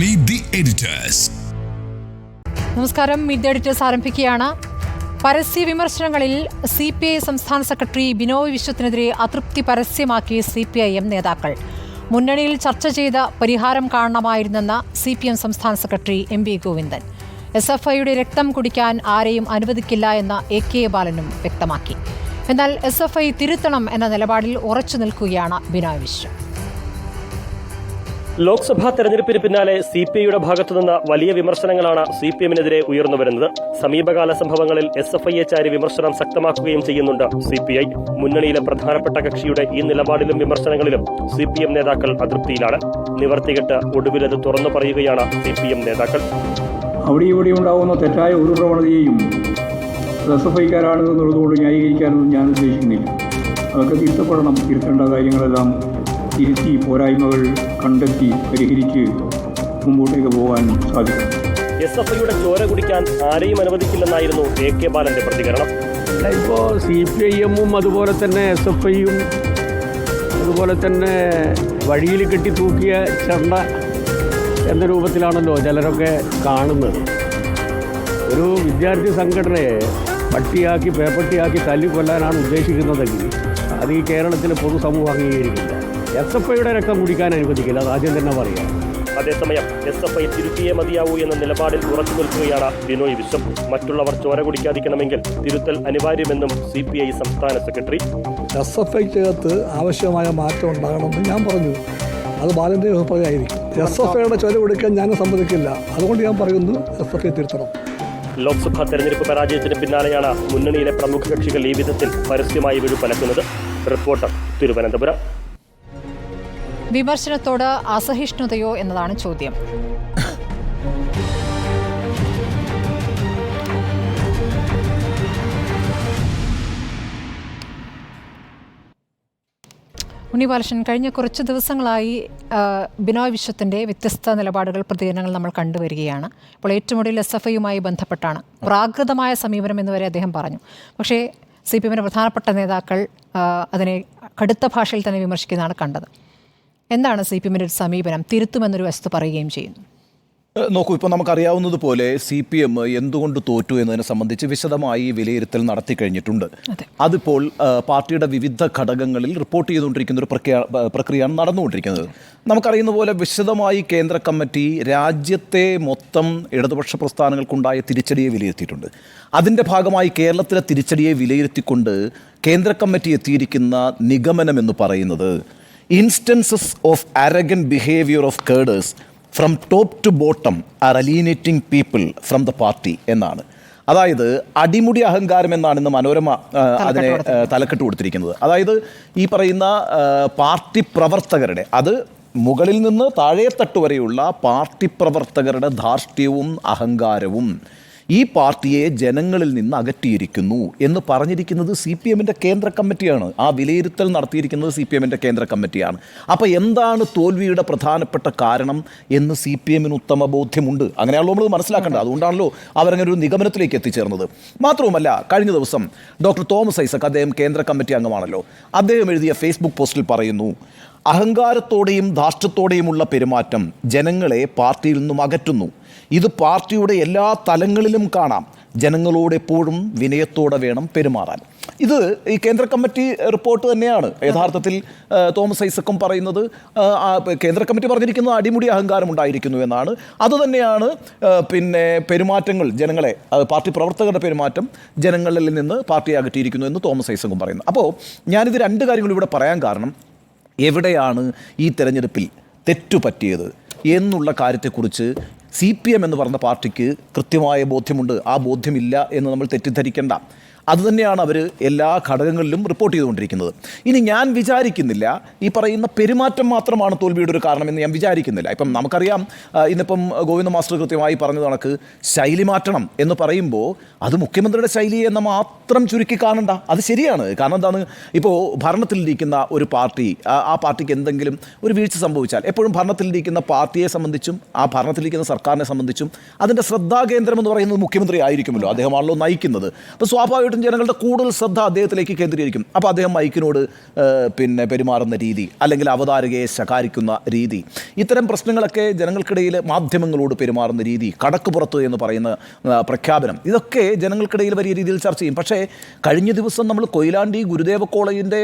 Meet the Editors. നമസ്കാരം. Meet the editors ആരംഭിക്കുകയാണ്. പരസ്യ വിമർശനങ്ങളിൽ CPI സംസ്ഥാന സെക്രട്ടറി ബിനോയ് വിശ്വത്തിനെതിരെ അതൃപ്തി പരസ്യമാക്കി CPIM നേതാക്കൾ. മുന്നണിയിൽ ചർച്ച ചെയ്ത പരിഹാരം കാണണമായിരുന്നെന്ന CPM സംസ്ഥാന സെക്രട്ടറി MV ഗോവിന്ദൻ. SFIയുടെ രക്തം കുടിക്കാൻ ആരെയും അനുവദിക്കില്ല എന്ന AK ബാലനും വ്യക്തമാക്കി. എന്നാൽ SFI തിരുത്തണം എന്ന നിലപാടിൽ ഉറച്ചു നിൽക്കുകയാണ് ബിനോയ് വിശ്വം. ലോക്സഭാ തെരഞ്ഞെടുപ്പിന് പിന്നാലെ CPIയുടെ ഭാഗത്തുനിന്ന് വലിയ വിമർശനങ്ങളാണ് CPMനെതിരെ ഉയർന്നു വരുന്നത്. സമീപകാല സംഭവങ്ങളിൽ SFIയെ ചാരി വിമർശനം ശക്തമാക്കുകയും ചെയ്യുന്നുണ്ട് CPI. മുന്നണിയിലെ പ്രധാനപ്പെട്ട കക്ഷിയുടെ ഈ നിലപാടിലും വിമർശനങ്ങളിലും CPM നേതാക്കൾ അതൃപ്തിയിലാണ്. നിവർത്തികെട്ട് ഒടുവിലത് തുറന്നു പറയുകയാണ് CPM നേതാക്കൾ. അവിടെ ഇവിടെ ഉണ്ടാകുന്ന തെറ്റായ ഒരു പ്രവണതയെയും SFIക്കാരാണ് എന്നുള്ളതുകൊണ്ട് ന്യായീകരിക്കാനൊന്നും ഞാൻ ഉദ്ദേശിക്കുന്നില്ല. അതൊക്കെ തിരുത്തപ്പെടണം. തിരുത്തേണ്ട കാര്യങ്ങളെല്ലാം തിരുത്തി പോരായ്മകൾ കണ്ടെത്തി പരിഹരിച്ച് മുമ്പോട്ടേക്ക് പോകാൻ സാധിക്കും. SFIയുടെ ചോര കുടിക്കാൻ ആരെയും അനുവദിക്കില്ലെന്നായിരുന്നു AK ബാലന്റെ പ്രതികരണം. ഇപ്പോൾ CPIM അതുപോലെ തന്നെ SFIയും അതുപോലെ തന്നെ വഴിയിൽ കെട്ടി തൂക്കിയ ചണ്ട എന്ന രൂപത്തിലാണല്ലോ ചിലരൊക്കെ കാണുന്നത്. ഒരു വിദ്യാർത്ഥി സംഘടനയെ പട്ടിയാക്കി പേപ്പട്ടിയാക്കി തല്ലിക്കൊല്ലാനാണ് ഉദ്ദേശിക്കുന്നതെങ്കിൽ അത് ഈ കേരളത്തിലെ പൊതുസമൂഹം അംഗീകരിക്കില്ല. SFIയുടെ രക്തം കുടിക്കാൻ അനുവദിക്കില്ല, അത് ആദ്യം തന്നെ പറയാം. അതേസമയം SFI തിരുത്തിയേ മതിയാവൂ എന്ന നിലപാടിൽ ഉറച്ചു നിൽക്കുകയാണ് ബിനോയ് വിശ്വം. മറ്റുള്ളവർ ചോര കുടിക്കാതിരിക്കണമെങ്കിൽ തിരുത്തൽ അനിവാര്യമെന്നും CPI സംസ്ഥാന സെക്രട്ടറി. SFIക്കകത്ത് ആവശ്യമായ മാറ്റം ഉണ്ടാകണമെന്ന് ഞാൻ പറഞ്ഞു. അത് ബാലൻ്റെ അഭിപ്രായമായിരിക്കും. SFIയുടെ ചോര കുടിക്കാൻ ഞാൻ സമ്മതിക്കില്ല. അതുകൊണ്ട് ഞാൻ പറയുന്നു SFI തിരുത്തണം. ലോക്സഭാ തെരഞ്ഞെടുപ്പ് പരാജയത്തിന് പിന്നാലെയാണ് മുന്നണിയിലെ പ്രമുഖ കക്ഷികൾ ഈ വിധത്തിൽ പരസ്യമായി വിഴുപ്പലക്കുന്നത്. റിപ്പോർട്ടർ, തിരുവനന്തപുരം. വിമർശനത്തോട് അസഹിഷ്ണുതയോ എന്നതാണ് ചോദ്യം. ഉണ്ണിബാലകൃഷ്ണൻ, കഴിഞ്ഞ കുറച്ച് ദിവസങ്ങളായി ബിനോയ് വിശ്വത്തിൻ്റെ വ്യത്യസ്ത നിലപാടുകൾ, പ്രതികരണങ്ങൾ നമ്മൾ കണ്ടുവരികയാണ്. ഇപ്പോൾ ഏറ്റവും ഒടുവിൽ SFIയുമായി ബന്ധപ്പെട്ടാണ് പ്രാകൃതമായ സമീപനം എന്നുവരെ അദ്ദേഹം പറഞ്ഞു. പക്ഷേ CPMൻ്റെ പ്രധാനപ്പെട്ട നേതാക്കൾ അതിനെ കടുത്ത ഭാഷയിൽ തന്നെ വിമർശിക്കുന്നതാണ് കണ്ടത്. എന്താണ് CPMൻ്റെ ഒരു സമീപനം? തിരുത്തുമെന്നൊരു വസ്തു പറയുകയും ചെയ്യുന്നു. നോക്കൂ, ഇപ്പോൾ നമുക്കറിയാവുന്നതുപോലെ CPM എന്തുകൊണ്ട് തോറ്റു എന്നതിനെ സംബന്ധിച്ച് വിശദമായി വിലയിരുത്തൽ നടത്തി കഴിഞ്ഞിട്ടുണ്ട്. അതിപ്പോൾ പാർട്ടിയുടെ വിവിധ ഘടകങ്ങളിൽ റിപ്പോർട്ട് ചെയ്തുകൊണ്ടിരിക്കുന്ന ഒരു പ്രക്രിയയാണ് നടന്നുകൊണ്ടിരിക്കുന്നത്. നമുക്കറിയുന്ന പോലെ വിശദമായി കേന്ദ്ര കമ്മിറ്റി രാജ്യത്തെ മൊത്തം ഇടതുപക്ഷ പ്രസ്ഥാനങ്ങൾക്കുണ്ടായ തിരിച്ചടിയെ വിലയിരുത്തിയിട്ടുണ്ട്. അതിൻ്റെ ഭാഗമായി കേരളത്തിലെ തിരിച്ചടിയെ വിലയിരുത്തിക്കൊണ്ട് കേന്ദ്ര കമ്മിറ്റി എത്തിയിരിക്കുന്ന നിഗമനം എന്ന് പറയുന്നത് instances of arrogant behavior of cadres from top to bottom are alienating people from the party എന്നാണ്. അതായത് അടിമുടി അഹങ്കാരം എന്നാണ് ഇന്ന് മനോരമ അതിനെ തലക്കെട്ട് കൊടുത്തിരിക്കുന്നത്. അതായത് ഈ പറയുന്ന പാർട്ടി പ്രവർത്തകരുടെ, അത് മുകളിൽ നിന്ന് താഴെത്തട്ട് വരെയുള്ള പാർട്ടി പ്രവർത്തകരുടെ ധാർഷ്ട്യവും അഹങ്കാരവും ഈ പാർട്ടിയെ ജനങ്ങളിൽ നിന്ന് അകറ്റിയിരിക്കുന്നു എന്ന് പറഞ്ഞിരിക്കുന്നത് CPMൻ്റെ കേന്ദ്ര കമ്മിറ്റിയാണ്. ആ വിലയിരുത്തൽ നടത്തിയിരിക്കുന്നത് CPMൻ്റെ കേന്ദ്ര കമ്മിറ്റിയാണ്. അപ്പോൾ എന്താണ് തോൽവിയുടെ പ്രധാനപ്പെട്ട കാരണം എന്ന് CPMന് ഉത്തമ ബോധ്യമുണ്ട്. അങ്ങനെയാണല്ലോ നമ്മൾ മനസ്സിലാക്കേണ്ടത്. അതുകൊണ്ടാണല്ലോ അവരങ്ങനെ ഒരു നിഗമനത്തിലേക്ക് എത്തിച്ചേർന്നത്. മാത്രവുമല്ല, കഴിഞ്ഞ ദിവസം ഡോക്ടർ തോമസ് ഐസക്, അദ്ദേഹം കേന്ദ്ര കമ്മിറ്റി അംഗമാണല്ലോ, അദ്ദേഹം എഴുതിയ ഫേസ്ബുക്ക് പോസ്റ്റിൽ പറയുന്നു, അഹങ്കാരത്തോടെയും ധാർഷ്ട്യത്തോടെയുമുള്ള പെരുമാറ്റം ജനങ്ങളെ പാർട്ടിയിൽ നിന്നും അകറ്റുന്നു. ഇത് പാർട്ടിയുടെ എല്ലാ തലങ്ങളിലും കാണാം. ജനങ്ങളോട് എപ്പോഴും വിനയത്തോടെ വേണം പെരുമാറാൻ. ഇത് ഈ കേന്ദ്ര കമ്മിറ്റി റിപ്പോർട്ട് തന്നെയാണ് യഥാർത്ഥത്തിൽ തോമസ് ഐസക്കും പറയുന്നത്. കേന്ദ്ര കമ്മിറ്റി പറഞ്ഞിരിക്കുന്നത് അടിമുടി അഹങ്കാരം ഉണ്ടായിരിക്കുന്നു എന്നാണ്. അതുതന്നെയാണ് പിന്നെ പെരുമാറ്റങ്ങൾ, ജനങ്ങളെ, പാർട്ടി പ്രവർത്തകരുടെ പെരുമാറ്റം ജനങ്ങളിൽ നിന്ന് പാർട്ടിയെ അകറ്റിയിരിക്കുന്നു എന്ന് തോമസ് ഐസക്കും പറയുന്നു. അപ്പോൾ ഞാനിത് രണ്ട് കാര്യങ്ങൾ ഇവിടെ പറയാൻ കാരണം, എവിടെയാണ് ഈ തെരഞ്ഞെടുപ്പിൽ തെറ്റുപറ്റിയത് എന്നുള്ള കാര്യത്തെക്കുറിച്ച് CPM എന്ന് പറഞ്ഞ പാർട്ടിക്ക് കൃത്യമായ ബോധ്യമുണ്ട്. ആ ബോധ്യമില്ല എന്ന് നമ്മൾ തെറ്റിദ്ധരിക്കേണ്ട. അതുതന്നെയാണ് അവർ എല്ലാ ഘടകങ്ങളിലും റിപ്പോർട്ട് ചെയ്തുകൊണ്ടിരിക്കുന്നത്. ഇനി ഞാൻ വിചാരിക്കുന്നില്ല ഈ പറയുന്ന പെരുമാറ്റം മാത്രമാണ് തോൽവിയുടെ ഒരു കാരണമെന്ന് ഞാൻ വിചാരിക്കുന്നില്ല. ഇപ്പം നമുക്കറിയാം, ഇന്നിപ്പം ഗോവിന്ദ മാസ്റ്റർ കൃത്യമായി പറഞ്ഞത് കണക്ക് ശൈലി മാറ്റണം എന്ന് പറയുമ്പോൾ അത് മുഖ്യമന്ത്രിയുടെ ശൈലി എന്ന മാത്രം ചുരുക്കി കാണണ്ട. അത് ശരിയാണ്. കാരണം എന്താണ്, ഇപ്പോൾ ഭരണത്തിലിരിക്കുന്ന ഒരു പാർട്ടി, ആ പാർട്ടിക്ക് എന്തെങ്കിലും ഒരു വീഴ്ച സംഭവിച്ചാൽ എപ്പോഴും ഭരണത്തിലിരിക്കുന്ന പാർട്ടിയെ സംബന്ധിച്ചും ആ ഭരണത്തിലിരിക്കുന്ന സർക്കാരിനെ സംബന്ധിച്ചും അതിൻ്റെ ശ്രദ്ധാകേന്ദ്രം എന്ന് പറയുന്നത് മുഖ്യമന്ത്രി ആയിരിക്കുമല്ലോ. അദ്ദേഹമാണല്ലോ നയിക്കുന്നത്. അപ്പോൾ സ്വാഭാവികമായിട്ടും സ്വാഭാവികമായിട്ടും ജനങ്ങളുടെ കൂടുതൽ ശ്രദ്ധ അദ്ദേഹത്തിലേക്ക് കേന്ദ്രീകരിക്കും. അപ്പോൾ അദ്ദേഹം മൈക്കിനോട് പെരുമാറുന്ന രീതി, അല്ലെങ്കിൽ അവതാരകയെ ശകാരിക്കുന്ന രീതി, ഇത്തരം പ്രശ്നങ്ങളൊക്കെ ജനങ്ങൾക്കിടയിൽ മാധ്യമങ്ങളോട് പെരുമാറുന്ന രീതി, കടക്കുപുറത്ത് എന്ന് പറയുന്ന പ്രഖ്യാപനം, ഇതൊക്കെ ജനങ്ങൾക്കിടയിൽ വലിയ രീതിയിൽ ചർച്ച ചെയ്യും. പക്ഷേ കഴിഞ്ഞ ദിവസം നമ്മൾ കൊയിലാണ്ടി ഗുരുദേവ കോളേജിൻ്റെ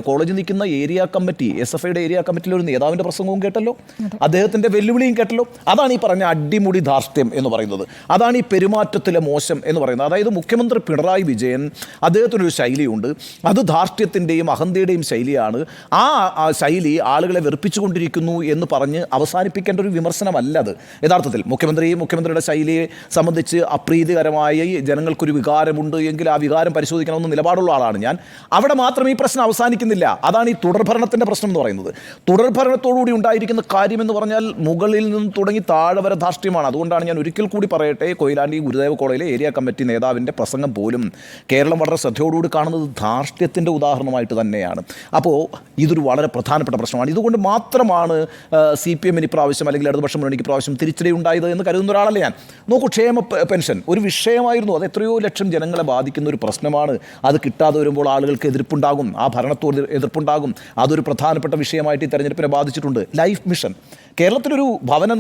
കോളേജിൽ നിൽക്കുന്ന ഏരിയ കമ്മിറ്റി, SFIയുടെ ഏരിയ കമ്മിറ്റിയിലെ ഒരു നേതാവിൻ്റെ പ്രസംഗവും കേട്ടല്ലോ, അദ്ദേഹത്തിൻ്റെ വെല്ലുവിളിയും കേട്ടല്ലോ. അതാണ് ഈ പറഞ്ഞ അടിമുടി ധാർഷ്ട്യം എന്ന് പറയുന്നത്, അതാണ് ഈ പെരുമാറ്റത്തിലെ മോശം എന്ന് പറയുന്നത്. അതായത് മുഖ്യമന്ത്രി പിണറായി വിജയൻ, അദ്ദേഹത്തിനൊരു ശൈലിയുണ്ട്, അത് ധാർഷ്ട്യത്തിൻ്റെയും അഹന്തയുടെയും ശൈലിയാണ്. ആ ശൈലി ആളുകളെ വെറുപ്പിച്ചുകൊണ്ടിരിക്കുന്നു എന്ന് പറഞ്ഞ് അവസാനിപ്പിക്കേണ്ട ഒരു വിമർശനമല്ല അത്. യഥാർത്ഥത്തിൽ മുഖ്യമന്ത്രിയുടെ ശൈലിയെ സംബന്ധിച്ച് അപ്രീതികരമായി ജനങ്ങൾക്കൊരു വികാരമുണ്ട് എങ്കിൽ ആ വികാരം പരിശോധിക്കണമെന്ന് നിലപാടുള്ള ആളാണ് ഞാൻ. അവിടെ മാത്രം ഈ പ്രശ്നം അവസാനിക്കുന്നില്ല. അതാണ് ഈ തുടർഭരണത്തിൻ്റെ പ്രശ്നം എന്ന് പറയുന്നത്. തുടർഭരണത്തോടുകൂടി ഉണ്ടായിരിക്കുന്ന കാര്യം എന്ന് പറഞ്ഞാൽ മുകളിൽ നിന്ന് തുടങ്ങി താഴെ വരെ ധാർഷ്ട്യമാണ്. അതുകൊണ്ടാണ് ഞാൻ ഒരിക്കൽ കൂടി പറയട്ടെ, കൊയിലാണ്ടി ഗുരുദേവ കോളേജിലെ ഏരിയ കമ്മിറ്റി നേതാവിൻ്റെ പ്രസംഗം പോലും കേരളം വളരെ ശ്രദ്ധയോടുകൂടി കാണുന്നത് ധാർഷ്ട്യത്തിൻ്റെ ഉദാഹരണമായിട്ട് തന്നെയാണ്. അപ്പോൾ ഇതൊരു വളരെ പ്രധാനപ്പെട്ട പ്രശ്നമാണ്. ഇതുകൊണ്ട് മാത്രമാണ് CPM ഇപ്രാവശ്യം, അല്ലെങ്കിൽ ഇടതുപക്ഷം മുന്നണിക്ക് ഇപ്രാവശ്യം തിരിച്ചടി ഉണ്ടായത് എന്ന് കരുതുന്ന ഒരാളല്ല ഞാൻ. നോക്കൂ, ക്ഷേമ പെൻഷൻ ഒരു വിഷയമായിരുന്നു. അത് എത്രയോ ലക്ഷം ജനങ്ങളെ ബാധിക്കുന്ന ഒരു പ്രശ്നമാണ്. അത് കിട്ടാതെ വരുമ്പോൾ ആളുകൾക്ക് എതിർപ്പുണ്ടാകും, ആ ഭരണത്തോട് എതിർപ്പുണ്ടാകും. അതൊരു പ്രധാനപ്പെട്ട വിഷയമായിട്ട് ഈ തെരഞ്ഞെടുപ്പിനെ ബാധിച്ചിട്ടുണ്ട്. ലൈഫ് മിഷൻ കേരളത്തിലൊരു ഭവന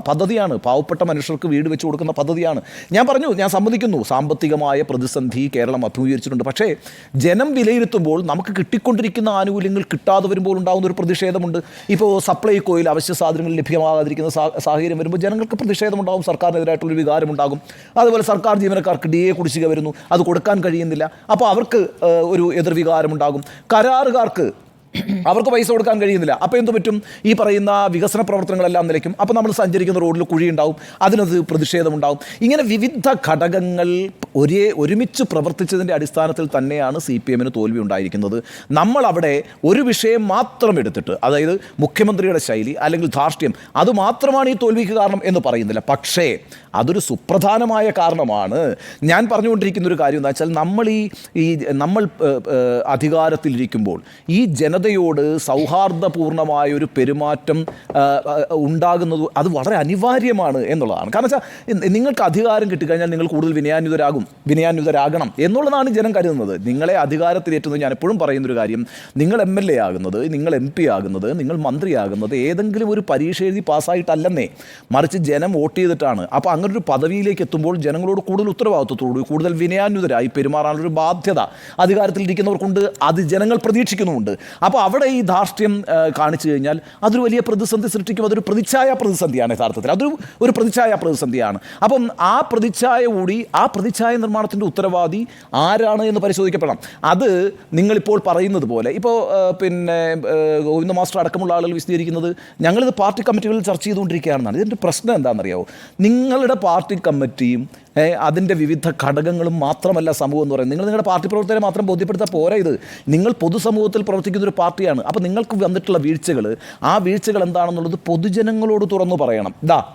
പദ്ധതിയാണ്, പാവപ്പെട്ട മനുഷ്യർക്ക് വീട് വെച്ച് കൊടുക്കുന്ന പദ്ധതിയാണ്. ഞാൻ സമ്മതിക്കുന്നു, സാമ്പത്തികമായ പ്രതിസന്ധി കേരളം അഭിമുഖീകരിച്ചിട്ടുണ്ട്. പക്ഷേ ജനം വിലയിരുത്തുമ്പോൾ നമുക്ക് കിട്ടിക്കൊണ്ടിരിക്കുന്ന ആനുകൂല്യങ്ങൾ കിട്ടാതെ വരുമ്പോൾ ഉണ്ടാകുന്ന ഒരു പ്രതിഷേധമുണ്ട്. ഇപ്പോൾ സപ്ലൈകോയിൽ അവശ്യ സാധനങ്ങൾ ലഭ്യമാകാതിരിക്കുന്ന സാഹചര്യം വരുമ്പോൾ ജനങ്ങൾക്ക് പ്രതിഷേധമുണ്ടാകും, സർക്കാരിനെതിരായിട്ടുള്ളൊരു വികാരമുണ്ടാകും. അതുപോലെ സർക്കാർ ജീവനക്കാർക്ക് DA കുടിശ്ശിക വരുന്നു, അത് കൊടുക്കാൻ കഴിയുന്നില്ല, അപ്പോൾ അവർക്ക് ഒരു എതിർവികാരമുണ്ടാകും. കരാറുകാർക്ക് അവർക്ക് പൈസ കൊടുക്കാൻ കഴിയുന്നില്ല, അപ്പോൾ എന്ത് പറ്റും? ഈ പറയുന്ന വികസന പ്രവർത്തനങ്ങളെല്ലാം നിലയ്ക്കും. അപ്പോൾ നമ്മൾ സഞ്ചരിക്കുന്ന റോഡിൽ കുഴിയുണ്ടാവും, അതിനത് പ്രതിഷേധമുണ്ടാവും. ഇങ്ങനെ വിവിധ ഘടകങ്ങൾ ഒരുമിച്ച് പ്രവർത്തിച്ചതിൻ്റെ അടിസ്ഥാനത്തിൽ തന്നെയാണ് CPMന് തോൽവി ഉണ്ടായിരിക്കുന്നത്. നമ്മളവിടെ ഒരു വിഷയം മാത്രം എടുത്തിട്ട്, അതായത് മുഖ്യമന്ത്രിയുടെ ശൈലി അല്ലെങ്കിൽ ധാർഷ്ട്യം, അത് മാത്രമാണ് ഈ തോൽവിക്ക് കാരണം എന്ന് പറയുന്നില്ല. പക്ഷേ അതൊരു സുപ്രധാനമായ കാരണമാണ്. ഞാൻ പറഞ്ഞുകൊണ്ടിരിക്കുന്ന ഒരു കാര്യം എന്താ വെച്ചാൽ, നമ്മൾ അധികാരത്തിലിരിക്കുമ്പോൾ ഈ ജനതയോട് സൗഹാർദ്ദപൂർണമായ ഒരു പെരുമാറ്റം ഉണ്ടാകുന്നത് അത് വളരെ അനിവാര്യമാണ് എന്നുള്ളതാണ്. കാരണം വെച്ചാൽ നിങ്ങൾക്ക് അധികാരം കിട്ടിക്കഴിഞ്ഞാൽ നിങ്ങൾ കൂടുതൽ വിനയാന്വിതരാകണം എന്നുള്ളതാണ് ജനം കരുതുന്നത്. നിങ്ങളെ അധികാരത്തിലേറ്റുന്നത്, ഞാൻ എപ്പോഴും പറയുന്നൊരു കാര്യം, നിങ്ങൾ MLA ആകുന്നത്, നിങ്ങൾ MP ആകുന്നത്, നിങ്ങൾ മന്ത്രിയാകുന്നത് ഏതെങ്കിലും ഒരു പരീക്ഷ എഴുതി പാസ്സായിട്ടല്ലെന്നേ, മറിച്ച് ജനം വോട്ട് ചെയ്തിട്ടാണ്. അപ്പോൾ അങ്ങനൊരു പദവിയിലേക്ക് എത്തുമ്പോൾ ജനങ്ങളോട് കൂടുതൽ ഉത്തരവാദിത്വത്തോടുകൂടി കൂടുതൽ വിനയാന്വിതരായി പെരുമാറാനുള്ളൊരു ബാധ്യത അധികാരത്തിലിരിക്കുന്നവർക്കുണ്ട്. അത് ജനങ്ങൾ പ്രതീക്ഷിക്കുന്നുമുണ്ട്. അപ്പോൾ അവിടെ ഈ ധാർഷ്ട്യം കാണിച്ചു കഴിഞ്ഞാൽ അതൊരു വലിയ പ്രതിസന്ധി സൃഷ്ടിക്കും. അതൊരു പ്രതിച്ഛായ പ്രതിസന്ധിയാണ് യഥാർത്ഥത്തിൽ. ഒരു പ്രതിച്ഛായ പ്രതിസന്ധിയാണ്. അപ്പം ആ പ്രതിച്ഛായ നിർമ്മാണത്തിൻ്റെ ഉത്തരവാദി ആരാണ് എന്ന് പരിശോധിക്കപ്പെടണം. അത് നിങ്ങളിപ്പോൾ പറയുന്നത് പോലെ, ഇപ്പോൾ ഗോവിന്ദ മാസ്റ്റർ അടക്കമുള്ള ആളുകൾ വിശദീകരിക്കുന്നത് ഞങ്ങളിത് പാർട്ടി കമ്മിറ്റികളിൽ ചർച്ച ചെയ്തുകൊണ്ടിരിക്കുകയാണെന്നാണ്. ഇതിൻ്റെ പ്രശ്നം എന്താണെന്നറിയാമോ? നിങ്ങളുടെ പാർട്ടി കമ്മിറ്റിയും അതിൻ്റെ വിവിധ ഘടകങ്ങളും മാത്രമല്ല സമൂഹം എന്ന് പറയുന്നത്. നിങ്ങളുടെ പാർട്ടി പ്രവർത്തകരെ മാത്രം ബോധ്യപ്പെടുത്താൻ പോരാ. ഇത് നിങ്ങൾ പൊതുസമൂഹത്തിൽ പ്രവർത്തിക്കുന്നൊരു പാർട്ടിയാണ്. അപ്പോൾ നിങ്ങൾക്ക് വന്നിട്ടുള്ള ആ വീഴ്ചകൾ എന്താണെന്നുള്ളത് പൊതുജനങ്ങളോട് തുറന്നു പറയണം.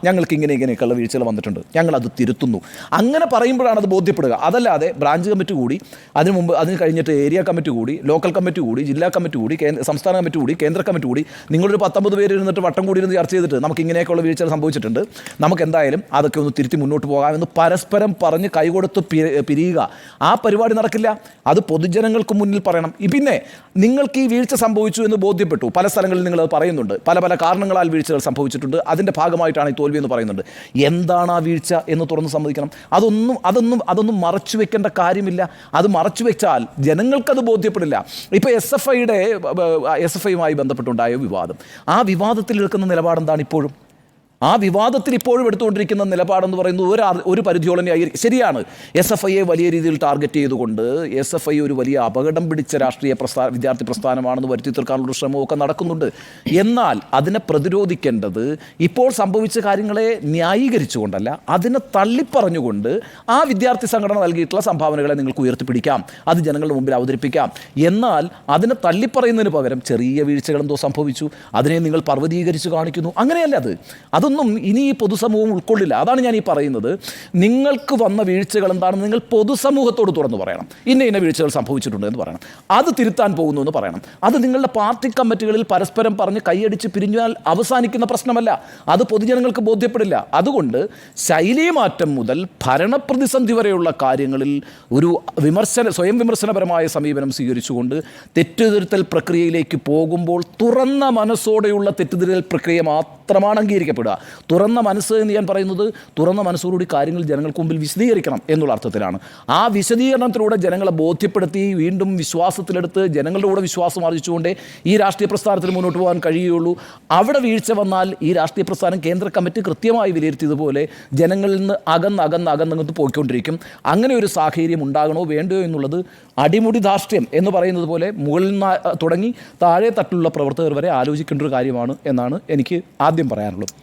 ഞങ്ങൾക്ക് ഇങ്ങനെയൊക്കെയുള്ള വീഴ്ചകൾ വന്നിട്ടുണ്ട്, ഞങ്ങളത് തിരുത്തുന്നു. അങ്ങനെ പറയുമ്പോഴാണ് അത് ബോധ്യപ്പെടുക. അതല്ലാതെ ബ്രാഞ്ച് കമ്മിറ്റി കൂടി, അതിന് കഴിഞ്ഞിട്ട് ഏരിയ കമ്മിറ്റി കൂടി, ലോക്കൽ കമ്മിറ്റി കൂടി, ജില്ലാ കമ്മിറ്റി കൂടി, സംസ്ഥാന കമ്മിറ്റി കൂടി, കേന്ദ്ര കമ്മിറ്റി കൂടി, നിങ്ങളൊരു 19 പേര് ഇരുന്നിട്ട് വട്ടം കൂടി ഇരുന്ന് ചർച്ച ചെയ്തിട്ട് നമുക്ക് ഇങ്ങനെയൊക്കെയുള്ള വീഴ്ചകൾ സംഭവിച്ചിട്ടുണ്ട്, നമുക്ക് എന്തായാലും അതൊക്കെ ഒന്ന് തിരുത്തി മുന്നോട്ട് പോകാമെന്ന് പരസ്പരം പറഞ്ഞ് കൈകൊടുത്ത് പിരിയുക. ആ പരിപാടി നടക്കില്ല. അത് പൊതുജനങ്ങൾക്ക് മുന്നിൽ പറയണം. പിന്നെ നിങ്ങൾക്ക് ഈ വീഴ്ച സംഭവിച്ചു എന്ന് ബോധ്യപ്പെട്ടു, പല സ്ഥലങ്ങളിൽ നിങ്ങൾ പറയുന്നുണ്ട്, പല കാരണങ്ങളാൽ വീഴ്ചകൾ സംഭവിച്ചിട്ടുണ്ട്, അതിൻ്റെ ഭാഗമായിട്ടാണ് ഈ തോൽവി എന്ന് പറയുന്നുണ്ട്. എന്താണ് ആ വീഴ്ച എന്ന് തുറന്ന് സമ്മതിക്കണം. അതൊന്നും മറച്ചു വെക്കേണ്ട കാര്യമില്ല. അത് മറച്ചു വെച്ചാൽ ജനങ്ങൾക്കത് ബോധ്യപ്പെടില്ല. ഇപ്പോൾ SFIയുമായി ബന്ധപ്പെട്ടുണ്ടായ വിവാദം, ആ വിവാദത്തിൽ എടുക്കുന്ന നിലപാടെന്താണ് ഇപ്പോഴും? ആ വിവാദത്തിൽ ഇപ്പോഴും എടുത്തുകൊണ്ടിരിക്കുന്ന നിലപാടെന്ന് പറയുന്നത് ഒരു പരിധിയോളം ശരിയാണ്. SFIയെ വലിയ രീതിയിൽ ടാർഗറ്റ് ചെയ്തുകൊണ്ട് SFI ഒരു വലിയ അപകടം പിടിച്ച രാഷ്ട്രീയ വിദ്യാർത്ഥി പ്രസ്ഥാനമാണെന്ന് വരുത്തി തീർക്കാനുള്ള ശ്രമമൊക്കെ നടക്കുന്നുണ്ട്. എന്നാൽ അതിനെ പ്രതിരോധിക്കേണ്ടത് ഇപ്പോൾ സംഭവിച്ച കാര്യങ്ങളെ ന്യായീകരിച്ചുകൊണ്ടല്ല, അതിനെ തള്ളിപ്പറഞ്ഞുകൊണ്ട് ആ വിദ്യാർത്ഥി സംഘടന നൽകിയിട്ടുള്ള സംഭാവനകളെ നിങ്ങൾക്ക് ഉയർത്തിപ്പിടിക്കാം, അത് ജനങ്ങളുടെ മുമ്പിൽ അവതരിപ്പിക്കാം. എന്നാൽ അതിനെ തള്ളിപ്പറയുന്നതിന് പകരം ചെറിയ വീഴ്ചകൾ എന്തോ സംഭവിച്ചു, അതിനെ നിങ്ങൾ പർവ്വതീകരിച്ച് കാണിക്കുന്നു. അങ്ങനെയല്ല. അത് അതൊന്നും ഇനി ഈ പൊതുസമൂഹം ഉൾക്കൊള്ളില്ല. അതാണ് ഞാൻ ഈ പറയുന്നത്. നിങ്ങൾക്ക് വന്ന വീഴ്ചകൾ എന്താണെന്ന് നിങ്ങൾ പൊതുസമൂഹത്തോട് തുറന്നു പറയണം. ഇന്ന വീഴ്ചകൾ സംഭവിച്ചിട്ടുണ്ട് എന്ന് പറയണം. അത് തിരുത്താൻ പോകുന്നു എന്ന് പറയണം. അത് നിങ്ങളുടെ പാർട്ടി കമ്മിറ്റികളിൽ പരസ്പരം പറഞ്ഞ് കൈയടിച്ച് പിരിഞ്ഞാൽ അവസാനിക്കുന്ന പ്രശ്നമല്ല. അത് പൊതുജനങ്ങൾക്ക് ബോധ്യപ്പെടില്ല. അതുകൊണ്ട് ശൈലീമാറ്റം മുതൽ ഭരണപ്രതിസന്ധി വരെയുള്ള കാര്യങ്ങളിൽ ഒരു സ്വയം വിമർശനപരമായ സമീപനം സ്വീകരിച്ചുകൊണ്ട് തെറ്റുതിരുത്തൽ പ്രക്രിയയിലേക്ക് പോകുമ്പോൾ തുറന്ന മനസ്സോടെയുള്ള തെറ്റുതിരുത്തൽ പ്രക്രിയ മാത്രമാണ് അംഗീകരിക്കപ്പെടുക. തുറന്ന മനസ്സ് എന്ന് ഞാൻ പറയുന്നത് തുറന്ന മനസ്സോടുകൂടി കാര്യങ്ങൾ ജനങ്ങൾക്ക് മുമ്പിൽ വിശദീകരിക്കണം എന്നുള്ള അർത്ഥത്തിലാണ്. ആ വിശദീകരണത്തിലൂടെ ജനങ്ങളെ ബോധ്യപ്പെടുത്തി വീണ്ടും വിശ്വാസത്തിലെടുത്ത് ജനങ്ങളുടെ കൂടെ വിശ്വാസം ആർജിച്ചുകൊണ്ടേ ഈ രാഷ്ട്രീയ പ്രസ്ഥാനത്തിന് മുന്നോട്ട് പോകാൻ കഴിയുകയുള്ളൂ. അവിടെ വീഴ്ച വന്നാൽ ഈ രാഷ്ട്രീയ പ്രസ്ഥാനം കേന്ദ്ര കമ്മിറ്റി കൃത്യമായി വിലയിരുത്തിയതുപോലെ ജനങ്ങളിൽ നിന്ന് അകന്നങ്ങോട്ട് പോയിക്കൊണ്ടിരിക്കും. അങ്ങനെ ഒരു സാഹചര്യം ഉണ്ടാകണോ വേണ്ടയോ എന്നുള്ളത് അടിമുടി ധാർഷ്ട്യം എന്ന് പറയുന്നത് പോലെ മുകളിൽ നിന്ന് തുടങ്ങി താഴെ തട്ടിലുള്ള പ്രവർത്തകർ വരെ ആലോചിക്കേണ്ട ഒരു കാര്യമാണ് എന്നാണ് എനിക്ക് ആദ്യം പറയാനുള്ളത്.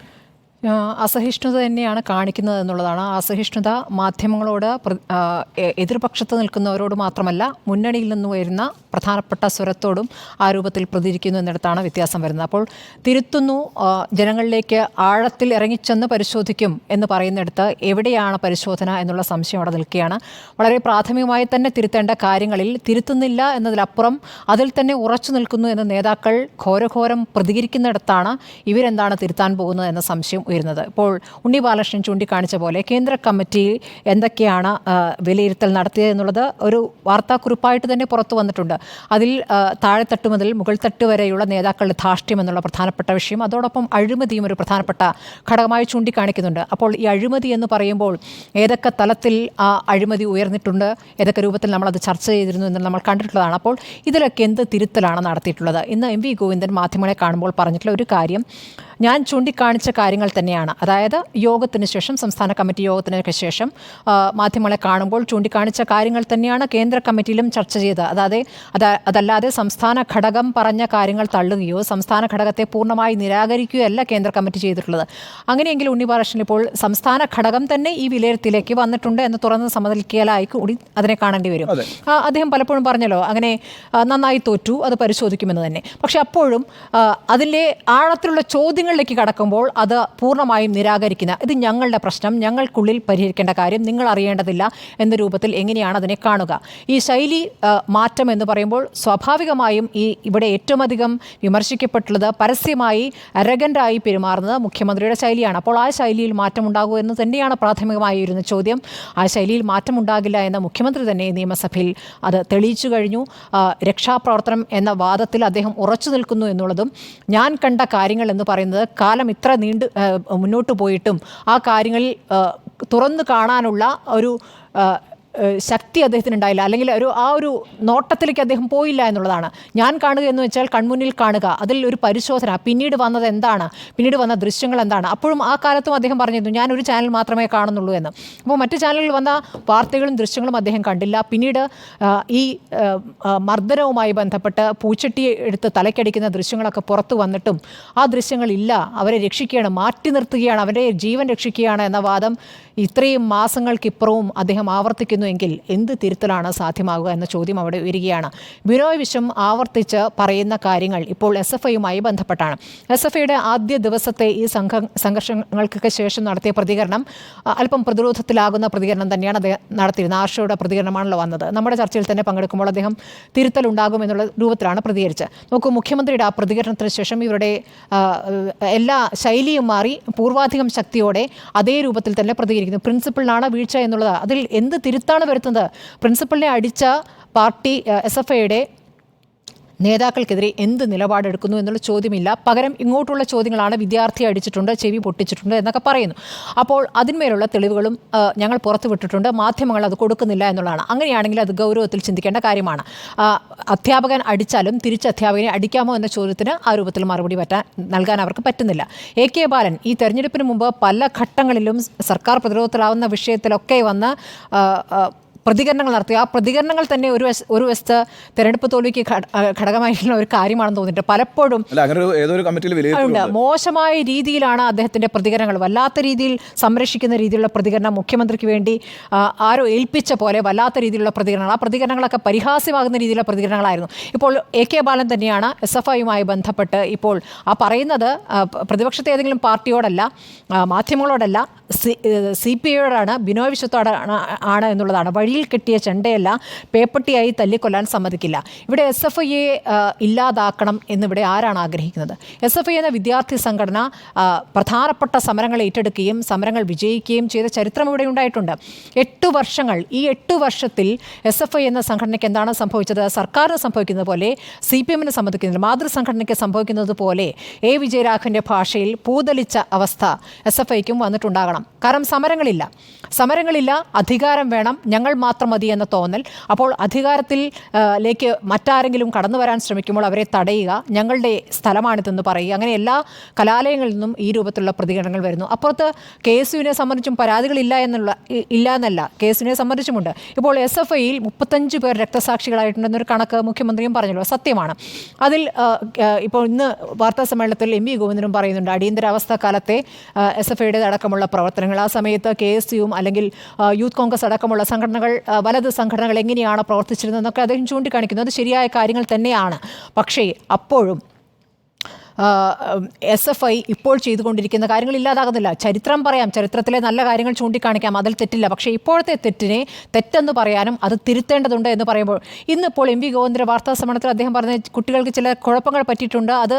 അസഹിഷ്ണുത തന്നെയാണ് കാണിക്കുന്നത് എന്നുള്ളതാണ്. അസഹിഷ്ണുത മാധ്യമങ്ങളോട് എതിർപക്ഷത്ത് നിൽക്കുന്നവരോട് മാത്രമല്ല മുന്നണിയിൽ നിന്ന് വരുന്ന പ്രധാനപ്പെട്ട സ്വരത്തോടും ആ രൂപത്തിൽ പ്രതികരിക്കുന്നു എന്നിടത്താണ് വ്യത്യാസം വരുന്നത്. അപ്പോൾ തിരുത്തുന്നു, ജനങ്ങളിലേക്ക് ആഴത്തിൽ ഇറങ്ങിച്ചെന്ന് പരിശോധിക്കും എന്ന് പറയുന്നിടത്ത് എവിടെയാണ് പരിശോധന എന്നുള്ള സംശയം അവിടെ നിൽക്കുകയാണ്. വളരെ പ്രാഥമികമായി തന്നെ തിരുത്തേണ്ട കാര്യങ്ങളിൽ തിരുത്തുന്നില്ല എന്നതിലപ്പുറം അതിൽ തന്നെ ഉറച്ചു നിൽക്കുന്നു എന്ന് നേതാക്കൾ ഘോരഘോരം പ്രതികരിക്കുന്നിടത്താണ് ഇവരെന്താണ് തിരുത്താൻ പോകുന്നത് എന്ന സംശയം ഉയരുന്നത്. ഇപ്പോൾ ഉണ്ണി ബാലകൃഷ്ണൻ ചൂണ്ടിക്കാണിച്ച പോലെ കേന്ദ്ര കമ്മിറ്റി എന്തൊക്കെയാണ് വിലയിരുത്തൽ നടത്തിയത് എന്നുള്ളത് ഒരു വാർത്താക്കുറിപ്പായിട്ട് തന്നെ പുറത്തു വന്നിട്ടുണ്ട്. അതിൽ താഴെത്തട്ട് മുതൽ മുകൾ തട്ട് വരെയുള്ള നേതാക്കളുടെ ധാർഷ്ട്യം എന്നുള്ള പ്രധാനപ്പെട്ട വിഷയം, അതോടൊപ്പം അഴിമതിയും ഒരു പ്രധാനപ്പെട്ട ഘടകമായി ചൂണ്ടിക്കാണിക്കുന്നുണ്ട്. അപ്പോൾ ഈ അഴിമതി എന്ന് പറയുമ്പോൾ ഏതൊക്കെ തലത്തിൽ ആ അഴിമതി ഉയർന്നിട്ടുണ്ട്, ഏതൊക്കെ രൂപത്തിൽ നമ്മളത് ചർച്ച ചെയ്തിരുന്നു എന്ന് നമ്മൾ കണ്ടിട്ടുള്ളതാണ്. അപ്പോൾ ഇതിലൊക്കെ എന്ത് തിരുത്തലാണ് നടത്തിയിട്ടുള്ളത്? ഇന്ന് എം വി ഗോവിന്ദൻ മാധ്യമങ്ങളെ കാണുമ്പോൾ പറഞ്ഞിട്ടുള്ള ഒരു കാര്യം ഞാൻ ചൂണ്ടിക്കാണിച്ച കാര്യങ്ങൾ തന്നെയാണ്. അതായത് യോഗത്തിന് ശേഷം, സംസ്ഥാന കമ്മിറ്റി യോഗത്തിന് ശേഷം മാധ്യമങ്ങളെ കാണുമ്പോൾ ചൂണ്ടിക്കാണിച്ച കാര്യങ്ങൾ തന്നെയാണ് കേന്ദ്ര കമ്മിറ്റിയിലും ചർച്ച ചെയ്തത്. അതല്ലാതെ സംസ്ഥാന ഘടകം പറഞ്ഞ കാര്യങ്ങൾ തള്ളുകയോ സംസ്ഥാന ഘടകത്തെ പൂർണ്ണമായി നിരാകരിക്കുകയോ അല്ല കേന്ദ്ര കമ്മിറ്റി ചെയ്തിട്ടുള്ളത്. അങ്ങനെയെങ്കിൽ ഉണ്ണി ബാലകൃഷ്ണൻ ഇപ്പോൾ സംസ്ഥാന ഘടകം തന്നെ ഈ വിലയിരുത്തലിലേക്ക് വന്നിട്ടുണ്ട് എന്ന് തുറന്ന് സമ്മതിക്കലായി കൂടി അതിനെ കാണേണ്ടി വരും. അദ്ദേഹം പലപ്പോഴും പറഞ്ഞല്ലോ അങ്ങനെ നന്നായി തോറ്റു, അത് പരിശോധിക്കുമെന്ന് തന്നെ. പക്ഷെ അപ്പോഴും അതിൻ്റെ ആഴത്തിലുള്ള ചോദ്യങ്ങളിലേക്ക് കടക്കുമ്പോൾ അത് പൂർണ്ണമായും നിരാകരിക്കുന്ന, ഇത് ഞങ്ങളുടെ പ്രശ്നം, ഞങ്ങൾക്കുള്ളിൽ പരിഹരിക്കേണ്ട കാര്യം, നിങ്ങൾ അറിയേണ്ടതില്ല എന്ന രൂപത്തിൽ എങ്ങനെയാണ് അതിനെ കാണുക? ഈ ശൈലി മാറ്റം എന്ന് പറയുമ്പോൾ സ്വാഭാവികമായും ഇവിടെ ഏറ്റവും അധികം വിമർശിക്കപ്പെട്ടുള്ളത് പരസ്യമായി അരഗൻ്റായി പെരുമാറുന്നത് മുഖ്യമന്ത്രിയുടെ ശൈലിയാണ്. അപ്പോൾ ആ ശൈലിയിൽ മാറ്റമുണ്ടാകുമോ എന്ന് തന്നെയാണ് പ്രാഥമികമായിരുന്ന ചോദ്യം. ആ ശൈലിയിൽ മാറ്റമുണ്ടാകില്ല എന്ന മുഖ്യമന്ത്രി തന്നെ നിയമസഭയിൽ അത് തെളിയിച്ചു കഴിഞ്ഞു. രക്ഷാപ്രവർത്തനം എന്ന വാദത്തിൽ അദ്ദേഹം ഉറച്ചു നിൽക്കുന്നു എന്നുള്ളതും, ഞാൻ കണ്ട കാര്യങ്ങൾ എന്ന് പറയുന്നത് കാലം ഇത്ര മുന്നോട്ട് പോയിട്ടും ആ കാര്യങ്ങളിൽ തുറന്നു കാണാനുള്ള ഒരു ശക്തി അദ്ദേഹത്തിന് ഉണ്ടായില്ല, അല്ലെങ്കിൽ ആ ഒരു നോട്ടത്തിലേക്ക് അദ്ദേഹം പോയില്ല എന്നുള്ളതാണ്. ഞാൻ കാണുക എന്ന് വെച്ചാൽ കൺമുന്നിൽ കാണുക, അതിൽ ഒരു പരിശോധന, പിന്നീട് വന്നത് എന്താണ്, പിന്നീട് വന്ന ദൃശ്യങ്ങൾ എന്താണ്. അപ്പോഴും ആ കാലത്തും അദ്ദേഹം പറഞ്ഞിരുന്നു ഞാൻ ഒരു ചാനൽ മാത്രമേ കാണുന്നുള്ളൂ എന്ന്. അപ്പോൾ മറ്റു ചാനലുകളിൽ വന്ന വാർത്തകളും ദൃശ്യങ്ങളും അദ്ദേഹം കണ്ടില്ല. പിന്നീട് ഈ മർദ്ദനവുമായി ബന്ധപ്പെട്ട് പൂച്ചട്ടി എടുത്ത് തലക്കടിക്കുന്ന ദൃശ്യങ്ങളൊക്കെ പുറത്തു വന്നിട്ടും ആ ദൃശ്യങ്ങളില്ല, അവരെ രക്ഷിക്കുകയാണ്, മാറ്റി നിർത്തുകയാണ്, അവരുടെ ജീവൻ രക്ഷിക്കുകയാണ് എന്ന വാദം ഇത്രയും മാസങ്ങൾക്കിപ്പുറവും അദ്ദേഹം ആവർത്തിക്കുന്നു എങ്കിൽ എന്ത് തിരുത്തലാണ് സാധ്യമാകുക എന്ന ചോദ്യം അവിടെ വരികയാണ്. ബിനോയ് വിശ്വം ആവർത്തിച്ച് പറയുന്ന കാര്യങ്ങൾ ഇപ്പോൾ SFIയുമായി ബന്ധപ്പെട്ടാണ്. SFIയുടെ ആദ്യ ദിവസത്തെ ഈ സംഘർഷങ്ങൾക്കൊക്കെ ശേഷം നടത്തിയ പ്രതികരണം അല്പം പ്രതിരോധത്തിലാകുന്ന പ്രതികരണം തന്നെയാണ് അദ്ദേഹം നടത്തിയിരുന്നത്. ആർഷയുടെ പ്രതികരണമാണല്ലോ വന്നത്. നമ്മുടെ ചർച്ചയിൽ തന്നെ പങ്കെടുക്കുമ്പോൾ അദ്ദേഹം തിരുത്തലുണ്ടാകും എന്നുള്ള രൂപത്തിലാണ് പ്രതികരിച്ചത്. നോക്കൂ, മുഖ്യമന്ത്രിയുടെ ആ പ്രതികരണത്തിന് ശേഷം ഇവരുടെ എല്ലാ ശൈലിയും മാറി പൂർവാധികം ശക്തിയോടെ അതേ രൂപത്തിൽ തന്നെ പ്രതികരിക്കുന്നു. പ്രിൻസിപ്പളിനാണ് വീഴ്ച എന്നുള്ളത്. അതിൽ എന്ത് തിരുത്താണ് വരുത്തുന്നത്? പ്രിൻസിപ്പളിനെ അടിച്ച പാർട്ടി SFIയുടെ നേതാക്കൾക്കെതിരെ എന്ത് നിലപാടെടുക്കുന്നു എന്നുള്ള ചോദ്യമില്ല. പകരം ഇങ്ങോട്ടുള്ള ചോദ്യങ്ങളാണ്, വിദ്യാർത്ഥിയെ അടിച്ചിട്ടുണ്ട്, ചെവി പൊട്ടിച്ചിട്ടുണ്ട് എന്നൊക്കെ പറയുന്നു. അപ്പോൾ അതിന്മേലുള്ള തെളിവുകളും ഞങ്ങൾ പുറത്തുവിട്ടിട്ടുണ്ട്, മാധ്യമങ്ങൾ അത് കൊടുക്കുന്നില്ല എന്നുള്ളതാണ്. അങ്ങനെയാണെങ്കിൽ അത് ഗൗരവത്തിൽ ചിന്തിക്കേണ്ട കാര്യമാണ്. അധ്യാപകൻ അടിച്ചാലും തിരിച്ച് അധ്യാപകനെ അടിക്കാമോ എന്ന ചോദ്യത്തിന് ആ രൂപത്തിൽ മറുപടി നൽകാൻ അവർക്ക് പറ്റുന്നില്ല. AK ബാലൻ ഈ തെരഞ്ഞെടുപ്പിന് മുമ്പ് പല ഘട്ടങ്ങളിലും സർക്കാർ പ്രതിരോധത്തിലാവുന്ന വിഷയത്തിലൊക്കെ വന്ന് പ്രതികരണങ്ങൾ നടത്തി. ആ പ്രതികരണങ്ങൾ തന്നെ ഒരു വശത്ത് തെരഞ്ഞെടുപ്പ് തോൽവിക്ക് ഘടകമായിട്ടുള്ള ഒരു കാര്യമാണെന്ന് തോന്നിയിട്ട് പലപ്പോഴും മോശമായ രീതിയിലാണ് അദ്ദേഹത്തിൻ്റെ പ്രതികരണങ്ങൾ. വല്ലാത്ത രീതിയിൽ സംരക്ഷിക്കുന്ന രീതിയിലുള്ള പ്രതികരണം, മുഖ്യമന്ത്രിക്ക് വേണ്ടി ആരോ ഏൽപ്പിച്ച പോലെ വല്ലാത്ത രീതിയിലുള്ള പ്രതികരണങ്ങൾ, ആ പ്രതികരണങ്ങളൊക്കെ പരിഹാസ്യമാകുന്ന രീതിയിലുള്ള പ്രതികരണങ്ങളായിരുന്നു. ഇപ്പോൾ AK ബാലൻ തന്നെയാണ് SFIയുമായി ബന്ധപ്പെട്ട് ഇപ്പോൾ ആ പറയുന്നത് പ്രതിപക്ഷത്തെ ഏതെങ്കിലും പാർട്ടിയോടല്ല, മാധ്യമങ്ങളോടല്ല, CPIയോടാണ്, ബിനോയ് വിശ്വത്തോടാണ് എന്നുള്ളതാണ്. വഴിയിൽ കെട്ടിയ ചെണ്ടയല്ല, പേപ്പട്ടിയായി തല്ലിക്കൊല്ലാൻ സമ്മതിക്കില്ല. ഇവിടെ SFIയെ ഇല്ലാതാക്കണം എന്നിവിടെ ആരാണ് ആഗ്രഹിക്കുന്നത്? SFI എന്ന വിദ്യാർത്ഥി സംഘടന പ്രധാനപ്പെട്ട സമരങ്ങൾ ഏറ്റെടുക്കുകയും സമരങ്ങൾ വിജയിക്കുകയും ചെയ്ത ചരിത്രം ഇവിടെ ഉണ്ടായിട്ടുണ്ട്. 8 വർഷങ്ങൾ, ഈ 8 വർഷത്തിൽ SFI എന്ന സംഘടനയ്ക്ക് എന്താണ് സംഭവിച്ചത്? സർക്കാരിന് സംഭവിക്കുന്നത് പോലെ CPMന് സംഭവിക്കുന്നത്, മാതൃസംഘടനയ്ക്ക് സംഭവിക്കുന്നത് പോലെ A വിജയരാഘവൻ്റെ ഭാഷയിൽ പൂതലിച്ച അവസ്ഥ SFIക്കും വന്നിട്ടുണ്ടാകണം. കാരണം സമരങ്ങളില്ല, അധികാരം വേണം, ഞങ്ങൾ മാത്രം മതി എന്ന തോന്നൽ. അപ്പോൾ അധികാരത്തിലേക്ക് മറ്റാരെങ്കിലും കടന്നു വരാൻ ശ്രമിക്കുമ്പോൾ അവരെ തടയുക, ഞങ്ങളുടെ സ്ഥലമാണിതെന്ന് പറയുക. അങ്ങനെ എല്ലാ കലാലയങ്ങളിൽ നിന്നും ഈ രൂപത്തിലുള്ള പ്രതികരണങ്ങൾ വരുന്നു. അപ്പുറത്ത് KSUവിനെ സംബന്ധിച്ചും പരാതികളില്ല എന്നല്ല, KSUവിനെ സംബന്ധിച്ചുമുണ്ട്. ഇപ്പോൾ SFIയിൽ 35 പേർ രക്തസാക്ഷികളായിട്ടുണ്ടെന്നൊരു കണക്ക് മുഖ്യമന്ത്രിയും പറഞ്ഞല്ലോ, സത്യമാണ്. അതിൽ ഇപ്പോൾ ഇന്ന് വാർത്താ സമ്മേളനത്തിൽ MV ഗോവിന്ദനും പറയുന്നുണ്ട്, അടിയന്തരാവസ്ഥ കാലത്തെ SFIയുടെ അടക്കമുള്ള പ്രവർത്തനങ്ങൾ, ആ സമയത്ത് KSUവും അല്ലെങ്കിൽ യൂത്ത് കോൺഗ്രസ് അടക്കമുള്ള സംഘടനകൾ, വലത് സംഘടനകൾ എങ്ങനെയാണ് പ്രവർത്തിച്ചിരുന്നതെന്നൊക്കെ അദ്ദേഹം ചൂണ്ടിക്കാണിക്കുന്നത്. അത് ശരിയായ കാര്യങ്ങൾ തന്നെയാണ്. പക്ഷേ അപ്പോഴും SFI ഇപ്പോൾ ചെയ്തുകൊണ്ടിരിക്കുന്ന കാര്യങ്ങൾ ഇല്ലാതാകുന്നില്ല. ചരിത്രം പറയാം, ചരിത്രത്തിലെ നല്ല കാര്യങ്ങൾ ചൂണ്ടിക്കാണിക്കാം, അതിൽ തെറ്റില്ല. പക്ഷേ ഇപ്പോഴത്തെ തെറ്റിനെ തെറ്റെന്ന് പറയാനും അത് തിരുത്തേണ്ടതുണ്ട് എന്ന് പറയുമ്പോൾ, ഇന്നിപ്പോൾ MV ഗോവിന്ദൻ്റെ വാർത്താ സമ്മേളനത്തിൽ അദ്ദേഹം പറഞ്ഞ കുട്ടികൾക്ക് ചില കുഴപ്പങ്ങൾ പറ്റിയിട്ടുണ്ട്, അത്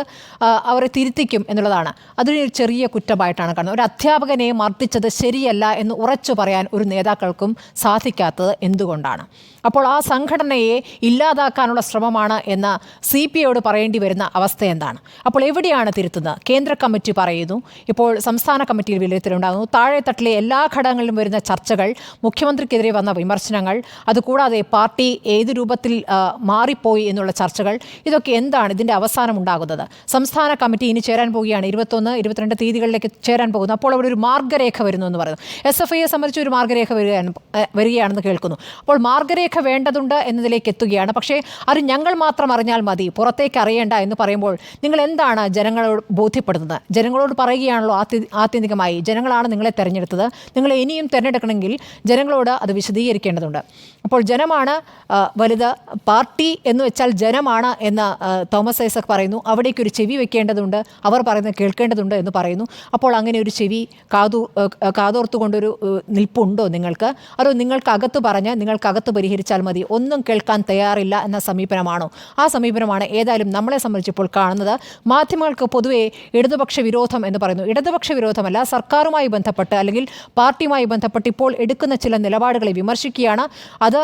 അവരെ തിരുത്തിക്കും എന്നുള്ളതാണ്. അതൊരു ചെറിയ കുറ്റമായിട്ടാണ് കാണുന്നത്. ഒരു അധ്യാപകനെ മർദ്ദിച്ചത് ശരിയല്ല എന്ന് ഉറച്ചു പറയാൻ ഒരു നേതാക്കൾക്കും സാധിക്കാത്തത് എന്തുകൊണ്ടാണ്? അപ്പോൾ ആ സംഘടനയെ ഇല്ലാതാക്കാനുള്ള ശ്രമമാണ് എന്ന് CPIയോട് പറയേണ്ടി വരുന്ന അവസ്ഥ എന്താണ്? അപ്പോൾ എവിടെയാണ് തിരുത്തുന്നത്? കേന്ദ്ര കമ്മിറ്റി പറയുന്നു, ഇപ്പോൾ സംസ്ഥാന കമ്മിറ്റിയിൽ വിലയിരുത്തലുണ്ടാകുന്നു, താഴെത്തട്ടിലെ എല്ലാ ഘടകങ്ങളിലും വരുന്ന ചർച്ചകൾ, മുഖ്യമന്ത്രിക്കെതിരെ വന്ന വിമർശനങ്ങൾ, അതുകൂടാതെ പാർട്ടി ഏത് രൂപത്തിൽ മാറിപ്പോയി എന്നുള്ള ചർച്ചകൾ, ഇതൊക്കെ എന്താണ് ഇതിൻ്റെ അവസാനം ഉണ്ടാകുന്നത്? സംസ്ഥാന കമ്മിറ്റി ഇനി ചേരാൻ പോവുകയാണ്, 21, 22 തീയതികളിലേക്ക് ചേരാൻ പോകുന്നു. അപ്പോൾ അവിടെ ഒരു മാർഗ്ഗരേഖ വരുന്നു എന്ന് പറയുന്നു. SFIയെ സംബന്ധിച്ച് ഒരു മാർഗ്ഗരേഖ വരികയാണെന്ന് കേൾക്കുന്നു. അപ്പോൾ മാർഗ്ഗരേഖ വേണ്ടതുണ്ട് എന്നതിലേക്ക് എത്തുകയാണ്. പക്ഷേ അത് ഞങ്ങൾ മാത്രം അറിഞ്ഞാൽ മതി, പുറത്തേക്ക് അറിയേണ്ട എന്ന് പറയുമ്പോൾ നിങ്ങൾ എന്താണ് ജനങ്ങളോട് ബോധ്യപ്പെടുത്തുന്നത്? ജനങ്ങളോട് പറയുകയാണല്ലോ ആത്യന്തികമായി, ജനങ്ങളാണ് നിങ്ങളെ തിരഞ്ഞെടുത്തത്, നിങ്ങളെ ഇനിയും തിരഞ്ഞെടുക്കണമെങ്കിൽ ജനങ്ങളോട് അത് വിശദീകരിക്കേണ്ടതുണ്ട്. അപ്പോൾ ജനമാണ് വലുത്, പാർട്ടി എന്ന് വെച്ചാൽ ജനമാണ് എന്ന് തോമസ് ഐസക് പറയുന്നു. അവിടേക്കൊരു ചെവി വെക്കേണ്ടതുണ്ട്, അവർ പറയുന്നത് കേൾക്കേണ്ടതുണ്ട് എന്ന് പറയുന്നു. അപ്പോൾ അങ്ങനെ ഒരു ചെവി കാതോർത്തുകൊണ്ടൊരു നിൽപ്പുണ്ടോ നിങ്ങൾക്ക്? അതോ നിങ്ങൾക്കകത്ത് പറഞ്ഞ് നിങ്ങൾക്കകത്ത് പരിഹരിച്ചാൽ മതി, ഒന്നും കേൾക്കാൻ തയ്യാറില്ല എന്ന സമീപനമാണോ? ആ സമീപനമാണ് ഏതായാലും നമ്മളെ സംബന്ധിച്ചിപ്പോൾ കാണുന്നത്. മാധ്യമങ്ങൾക്ക് പൊതുവെ ഇടതുപക്ഷ വിരോധം എന്ന് പറയുന്നു. ഇടതുപക്ഷ വിരോധമല്ല, സർക്കാരുമായി ബന്ധപ്പെട്ട് അല്ലെങ്കിൽ പാർട്ടിയുമായി ബന്ധപ്പെട്ട് ഇപ്പോൾ എടുക്കുന്ന ചില നിലപാടുകളെ വിമർശിക്കുകയാണ്. അത്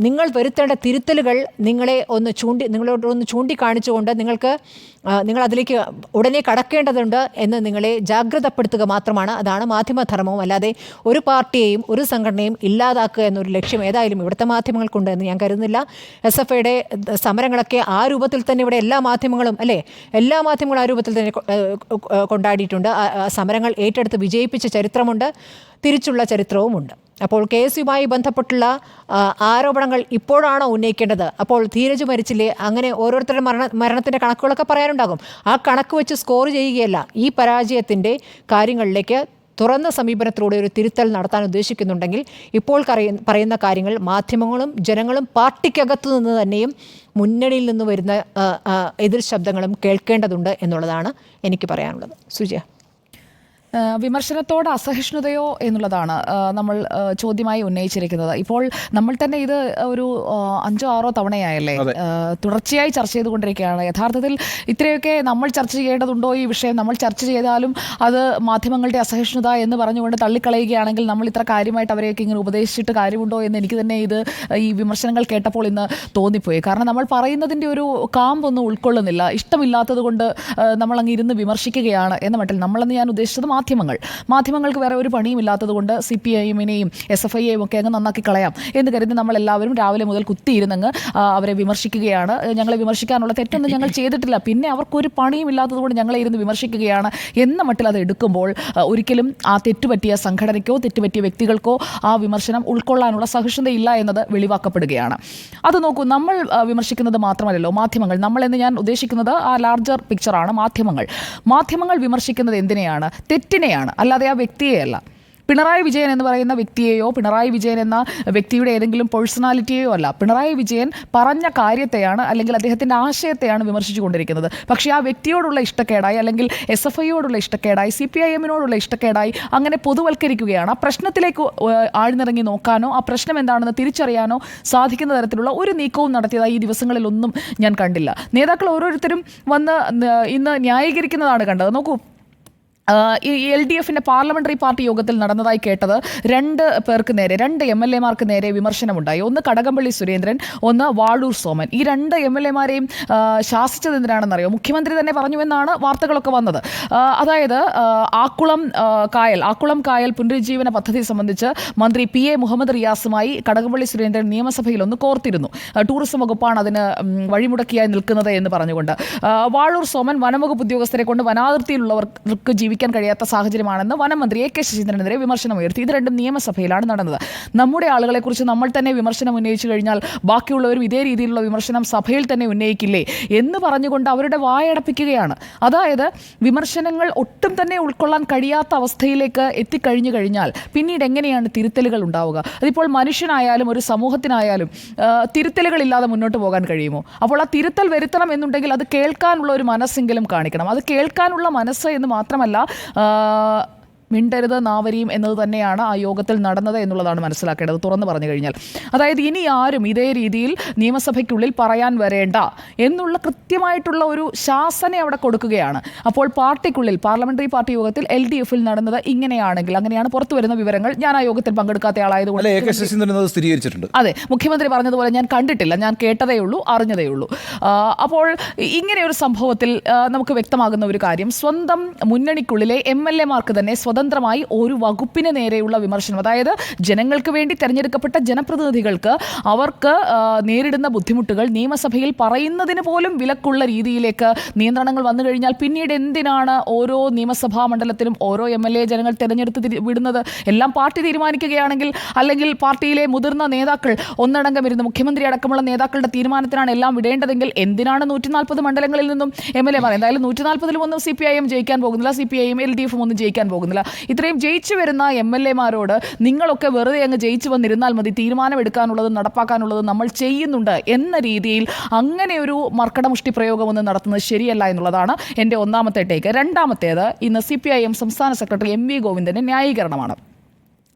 നിങ്ങൾ വരുത്തേണ്ട തിരുത്തലുകൾ നിങ്ങളോടൊന്ന് ചൂണ്ടിക്കാണിച്ചുകൊണ്ട് നിങ്ങൾ അതിലേക്ക് ഉടനെ കടക്കേണ്ടതുണ്ട് എന്ന് നിങ്ങളെ ജാഗ്രതപ്പെടുത്തുക മാത്രമാണ്. അതാണ് മാധ്യമധർമ്മവും. അല്ലാതെ ഒരു പാർട്ടിയെയും ഒരു സംഘടനയും ഇല്ലാതാക്കുക എന്നൊരു ലക്ഷ്യം ഏതായാലും ഇവിടുത്തെ മാധ്യമങ്ങൾക്കുണ്ട് എന്ന് ഞാൻ കരുതുന്നില്ല. SFIയുടെ സമരങ്ങളൊക്കെ ആ രൂപത്തിൽ തന്നെ ഇവിടെ എല്ലാ മാധ്യമങ്ങളും ആ രൂപത്തിൽ തന്നെ കൊണ്ടാടിയിട്ടുണ്ട്. സമരങ്ങൾ ഏറ്റെടുത്ത് വിജയിപ്പിച്ച ചരിത്രമുണ്ട്, തിരിച്ചുള്ള ചരിത്രവുമുണ്ട്. അപ്പോൾ KSUമായി ബന്ധപ്പെട്ടുള്ള ആരോപണങ്ങൾ ഇപ്പോഴാണോ ഉന്നയിക്കേണ്ടത്? അപ്പോൾ ധീരജ് മരിച്ചില്ലേ, അങ്ങനെ ഓരോരുത്തരുടെ മരണത്തിൻ്റെ കണക്കുകളൊക്കെ പറയാനുണ്ടാകും. ആ കണക്ക് വെച്ച് സ്കോർ ചെയ്യുകയല്ല, ഈ പരാജയത്തിൻ്റെ കാര്യങ്ങളിലേക്ക് തുറന്ന സമീപനത്തിലൂടെ ഒരു തിരുത്തൽ നടത്താൻ ഉദ്ദേശിക്കുന്നുണ്ടെങ്കിൽ ഇപ്പോൾ പറയുന്ന കാര്യങ്ങൾ മാധ്യമങ്ങളും ജനങ്ങളും പാർട്ടിക്കകത്തു നിന്ന് തന്നെയും മുന്നണിയിൽ നിന്ന് വരുന്ന എതിർ ശബ്ദങ്ങളും കേൾക്കേണ്ടതുണ്ട് എന്നുള്ളതാണ് എനിക്ക് പറയാനുള്ളത്. സുജയ, വിമർശനത്തോട് അസഹിഷ്ണുതയോ എന്നുള്ളതാണ് നമ്മൾ ചോദ്യമായി ഉന്നയിച്ചിരിക്കുന്നത്. ഇപ്പോൾ നമ്മൾ തന്നെ ഇത് ഒരു 5-6 തവണയായല്ലേ തുടർച്ചയായി ചർച്ച ചെയ്തുകൊണ്ടിരിക്കുകയാണ്. യഥാർത്ഥത്തിൽ ഇത്രയൊക്കെ നമ്മൾ ചർച്ച ചെയ്യേണ്ടതുണ്ടോ ഈ വിഷയം? നമ്മൾ ചർച്ച ചെയ്താലും അത് മാധ്യമങ്ങളുടെ അസഹിഷ്ണുത എന്ന് പറഞ്ഞുകൊണ്ട് തള്ളിക്കളയുകയാണെങ്കിൽ നമ്മൾ ഇത്ര കാര്യമായിട്ട് അവരെയൊക്കെ ഇങ്ങനെ ഉപദേശിച്ചിട്ട് കാര്യമുണ്ടോ എന്ന് എനിക്ക് തന്നെ ഈ വിമർശനങ്ങൾ കേട്ടപ്പോൾ ഇന്ന് തോന്നിപ്പോയി. കാരണം നമ്മൾ പറയുന്നതിൻ്റെ ഒരു കാമ്പൊന്നും ഉൾക്കൊള്ളുന്നില്ല. ഇഷ്ടമില്ലാത്തത് കൊണ്ട് നമ്മളങ്ങ് ഇരുന്ന് വിമർശിക്കുകയാണ് എന്ന മട്ടിൽ. നമ്മളെന്ന് ഞാൻ ഉദ്ദേശിച്ചത് മാധ്യമങ്ങൾക്ക് വേറെ ഒരു പണിയുമില്ലാത്തത് കൊണ്ട് CPIM-നെയും SFIയെയും ഒക്കെ അങ്ങ് നന്നാക്കി കളയാം എന്ന് കരുതി നമ്മളെല്ലാവരും രാവിലെ മുതൽ കുത്തിയിരുന്നങ്ങ് അവരെ വിമർശിക്കുകയാണ്. ഞങ്ങളെ വിമർശിക്കാനുള്ള തെറ്റൊന്നും ഞങ്ങൾ ചെയ്തിട്ടില്ല, പിന്നെ അവർക്കൊരു പണിയുമില്ലാത്തത് കൊണ്ട് ഞങ്ങളെ ഇരുന്ന് വിമർശിക്കുകയാണ് എന്ന മട്ടിൽ അത് എടുക്കുമ്പോൾ ഒരിക്കലും ആ തെറ്റുപറ്റിയ സംഘടനയ്ക്കോ തെറ്റുപറ്റിയ വ്യക്തികൾക്കോ ആ വിമർശനം ഉൾക്കൊള്ളാനുള്ള സഹിഷ്ണുതയില്ല എന്നത് വെളിവാക്കപ്പെടുകയാണ്. അത് നോക്കൂ, നമ്മൾ വിമർശിക്കുന്നത് മാത്രമല്ലല്ലോ മാധ്യമങ്ങൾ. നമ്മളെന്ന് ഞാൻ ഉദ്ദേശിക്കുന്നത് ആ ലാർജർ പിക്ചറാണ്. മാധ്യമങ്ങൾ വിമർശിക്കുന്നത് എന്തിനെയാണ്? തെറ്റിനെയാണ്, അല്ലാതെ ആ വ്യക്തിയെയല്ല. പിണറായി വിജയൻ എന്ന് പറയുന്ന വ്യക്തിയെയോ പിണറായി വിജയൻ എന്ന വ്യക്തിയുടെ ഏതെങ്കിലും പേഴ്സണാലിറ്റിയെയോ അല്ല, പിണറായി വിജയൻ പറഞ്ഞ കാര്യത്തെയാണ് അല്ലെങ്കിൽ അദ്ദേഹത്തിൻ്റെ ആശയത്തെയാണ് വിമർശിച്ചു കൊണ്ടിരിക്കുന്നത്. പക്ഷേ ആ വ്യക്തിയോടുള്ള ഇഷ്ടക്കേടായി അല്ലെങ്കിൽ SFIയോടുള്ള ഇഷ്ടക്കേടായി CPIM-നോടുള്ള ഇഷ്ടക്കേടായി അങ്ങനെ പൊതുവൽക്കരിക്കുകയാണ്. ആ പ്രശ്നത്തിലേക്ക് ആഴ്ന്നിറങ്ങി നോക്കാനോ ആ പ്രശ്നം എന്താണെന്ന് തിരിച്ചറിയാനോ സാധിക്കുന്ന തരത്തിലുള്ള ഒരു നീക്കവും നടത്തിയതായി ഈ ദിവസങ്ങളിലൊന്നും ഞാൻ കണ്ടില്ല. നേതാക്കൾ ഓരോരുത്തരും വന്ന് ഇന്ന് ന്യായീകരിക്കുന്നതാണ് കണ്ടത്. നോക്കൂ, ഈ LDF-ന്റെ പാർലമെന്ററി പാർട്ടി യോഗത്തിൽ നടന്നതായി കേട്ടത് 2 പേർക്ക് നേരെ, 2 MLA-മാർക്ക് നേരെ വിമർശനമുണ്ടായി. ഒന്ന് കടകംപള്ളി സുരേന്ദ്രൻ, ഒന്ന് വാളൂർ സോമൻ. ഈ 2 MLA-മാരെയും ശാസിച്ചത് എന്തിനാണെന്നറിയോ? മുഖ്യമന്ത്രി തന്നെ പറഞ്ഞുവെന്നാണ് വാർത്തകളൊക്കെ വന്നത്. അതായത് ആക്കുളം കായൽ പുനരുജ്ജീവന പദ്ധതി സംബന്ധിച്ച് മന്ത്രി PA മുഹമ്മദ് റിയാസുമായി കടകംപള്ളി സുരേന്ദ്രൻ നിയമസഭയിൽ ഒന്ന് കോർത്തിരുന്നു. ടൂറിസം വകുപ്പാണ് അതിന് വഴിമുടക്കിയായി നിൽക്കുന്നത് എന്ന് പറഞ്ഞുകൊണ്ട്. വാളൂർ സോമൻ വനംവകുപ്പ് ഉദ്യോഗസ്ഥരെ കൊണ്ട് വനാതിർത്തിയിലുള്ളവർക്ക് ജീവിക്കാൻ കഴിയാത്ത സാഹചര്യമാണെന്ന് വനമന്ത്രി AK ശശീന്ദ്രനെതിരെ വിമർശനമുയർത്തി. ഇത് രണ്ടും നിയമസഭയിലാണ് നടന്നത്. നമ്മുടെ ആളുകളെക്കുറിച്ച് നമ്മൾ തന്നെ വിമർശനം ഉന്നയിച്ചു കഴിഞ്ഞാൽ ബാക്കിയുള്ളവരും ഇതേ രീതിയിലുള്ള വിമർശനം സഭയിൽ തന്നെ ഉന്നയിക്കില്ലേ എന്ന് പറഞ്ഞുകൊണ്ട് അവരുടെ വായടപ്പിക്കുകയാണ്. അതായത് വിമർശനങ്ങൾ ഒട്ടും തന്നെ ഉൾക്കൊള്ളാൻ കഴിയാത്ത അവസ്ഥയിലേക്ക് എത്തിക്കഴിഞ്ഞു കഴിഞ്ഞാൽ പിന്നീട് എങ്ങനെയാണ് തിരുത്തലുകൾ ഉണ്ടാവുക? അതിപ്പോൾ മനുഷ്യനായാലും ഒരു സമൂഹത്തിനായാലും തിരുത്തലുകളില്ലാതെ മുന്നോട്ട് പോകാൻ കഴിയുമോ? അപ്പോൾ ആ തിരുത്തൽ വരുത്തണം എന്നുണ്ടെങ്കിൽ അത് കേൾക്കാനുള്ള ഒരു മനസ്സെങ്കിലും കാണിക്കണം. അത് കേൾക്കാനുള്ള മനസ്സ് എന്ന് മാത്രമല്ല, മിണ്ടരുത് നാവരിയും എന്നത് തന്നെയാണ് ആ യോഗത്തിൽ നടന്നത് എന്നുള്ളതാണ് മനസ്സിലാക്കേണ്ടത്, തുറന്നു പറഞ്ഞു കഴിഞ്ഞാൽ. അതായത് ഇനി ആരും ഇതേ രീതിയിൽ നിയമസഭയ്ക്കുള്ളിൽ പറയാൻ വരേണ്ട എന്നുള്ള കൃത്യമായിട്ടുള്ള ഒരു ശാസന അവിടെ കൊടുക്കുകയാണ്. അപ്പോൾ പാർട്ടിക്കുള്ളിൽ പാർലമെന്ററി പാർട്ടി യോഗത്തിൽ LDF-ൽ നടന്നത് ഇങ്ങനെയാണെങ്കിൽ, അങ്ങനെയാണ് പുറത്തു വരുന്ന വിവരങ്ങൾ. ഞാൻ ആ യോഗത്തിൽ പങ്കെടുക്കാത്ത ആളായതുകൊണ്ട് സ്ഥിരീകരിച്ചിട്ടുണ്ട്. അതെ, മുഖ്യമന്ത്രി പറഞ്ഞതുപോലെ ഞാൻ കണ്ടിട്ടില്ല, ഞാൻ കേട്ടതേ ഉള്ളൂ, അറിഞ്ഞതേ ഉള്ളൂ. അപ്പോൾ ഇങ്ങനെ ഒരു സംഭവത്തിൽ നമുക്ക് വ്യക്തമാകുന്ന ഒരു കാര്യം, സ്വന്തം മുന്നണിക്കുള്ളിലെ MLA-മാർക്ക് തന്നെ സ്വതന്ത്രമായി ഒരു വകുപ്പിന് നേരെയുള്ള വിമർശനം, അതായത് ജനങ്ങൾക്ക് വേണ്ടി തെരഞ്ഞെടുക്കപ്പെട്ട ജനപ്രതിനിധികൾക്ക് അവർക്ക് നേരിടുന്ന ബുദ്ധിമുട്ടുകൾ നിയമസഭയിൽ പറയുന്നതിന് പോലും വിലക്കുള്ള രീതിയിലേക്ക് നിയന്ത്രണങ്ങൾ വന്നു കഴിഞ്ഞാൽ പിന്നീട് എന്തിനാണ് ഓരോ നിയമസഭാ മണ്ഡലത്തിലും ഓരോ MLA ജനങ്ങൾ തിരഞ്ഞെടുത്ത് വിടുന്നത്? എല്ലാം പാർട്ടി തീരുമാനിക്കുകയാണെങ്കിൽ, അല്ലെങ്കിൽ പാർട്ടിയിലെ മുതിർന്ന നേതാക്കൾ ഒന്നടങ്കം ഇരുന്ന് മുഖ്യമന്ത്രി അടക്കമുള്ള നേതാക്കളുടെ തീരുമാനത്തിനാണ് എല്ലാം വിടേണ്ടതെങ്കിൽ എന്തിനാണ് 140 മണ്ഡലങ്ങളിൽ നിന്നും MLA-മാർ? എന്തായാലും 140-ലും ഒന്നും CPIM ജയിക്കാൻ പോകുന്നില്ല, CPIM LDF-ഉം ഒന്നും ജയിക്കാൻ പോകുന്നില്ല. ഇത്രയും ജയിച്ചു വരുന്ന MLA-മാരോട് നിങ്ങളൊക്കെ വെറുതെ അങ്ങ് ജയിച്ചു വന്നിരുന്നാൽ മതി, തീരുമാനമെടുക്കാനുള്ളത് നടപ്പാക്കാനുള്ളത് നമ്മൾ ചെയ്യുന്നുണ്ട് എന്ന രീതിയിൽ അങ്ങനെ ഒരു മർക്കടമുഷ്ടി പ്രയോഗമൊന്നും നടത്തുന്നത് ശരിയല്ല എന്നുള്ളതാണ് എൻ്റെ ഒന്നാമത്തെ ടേക്ക്. രണ്ടാമത്തേത്, ഇന്ന് CPIM സംസ്ഥാന സെക്രട്ടറി MV ഗോവിന്ദൻ്റെ ന്യായീകരണമാണ്.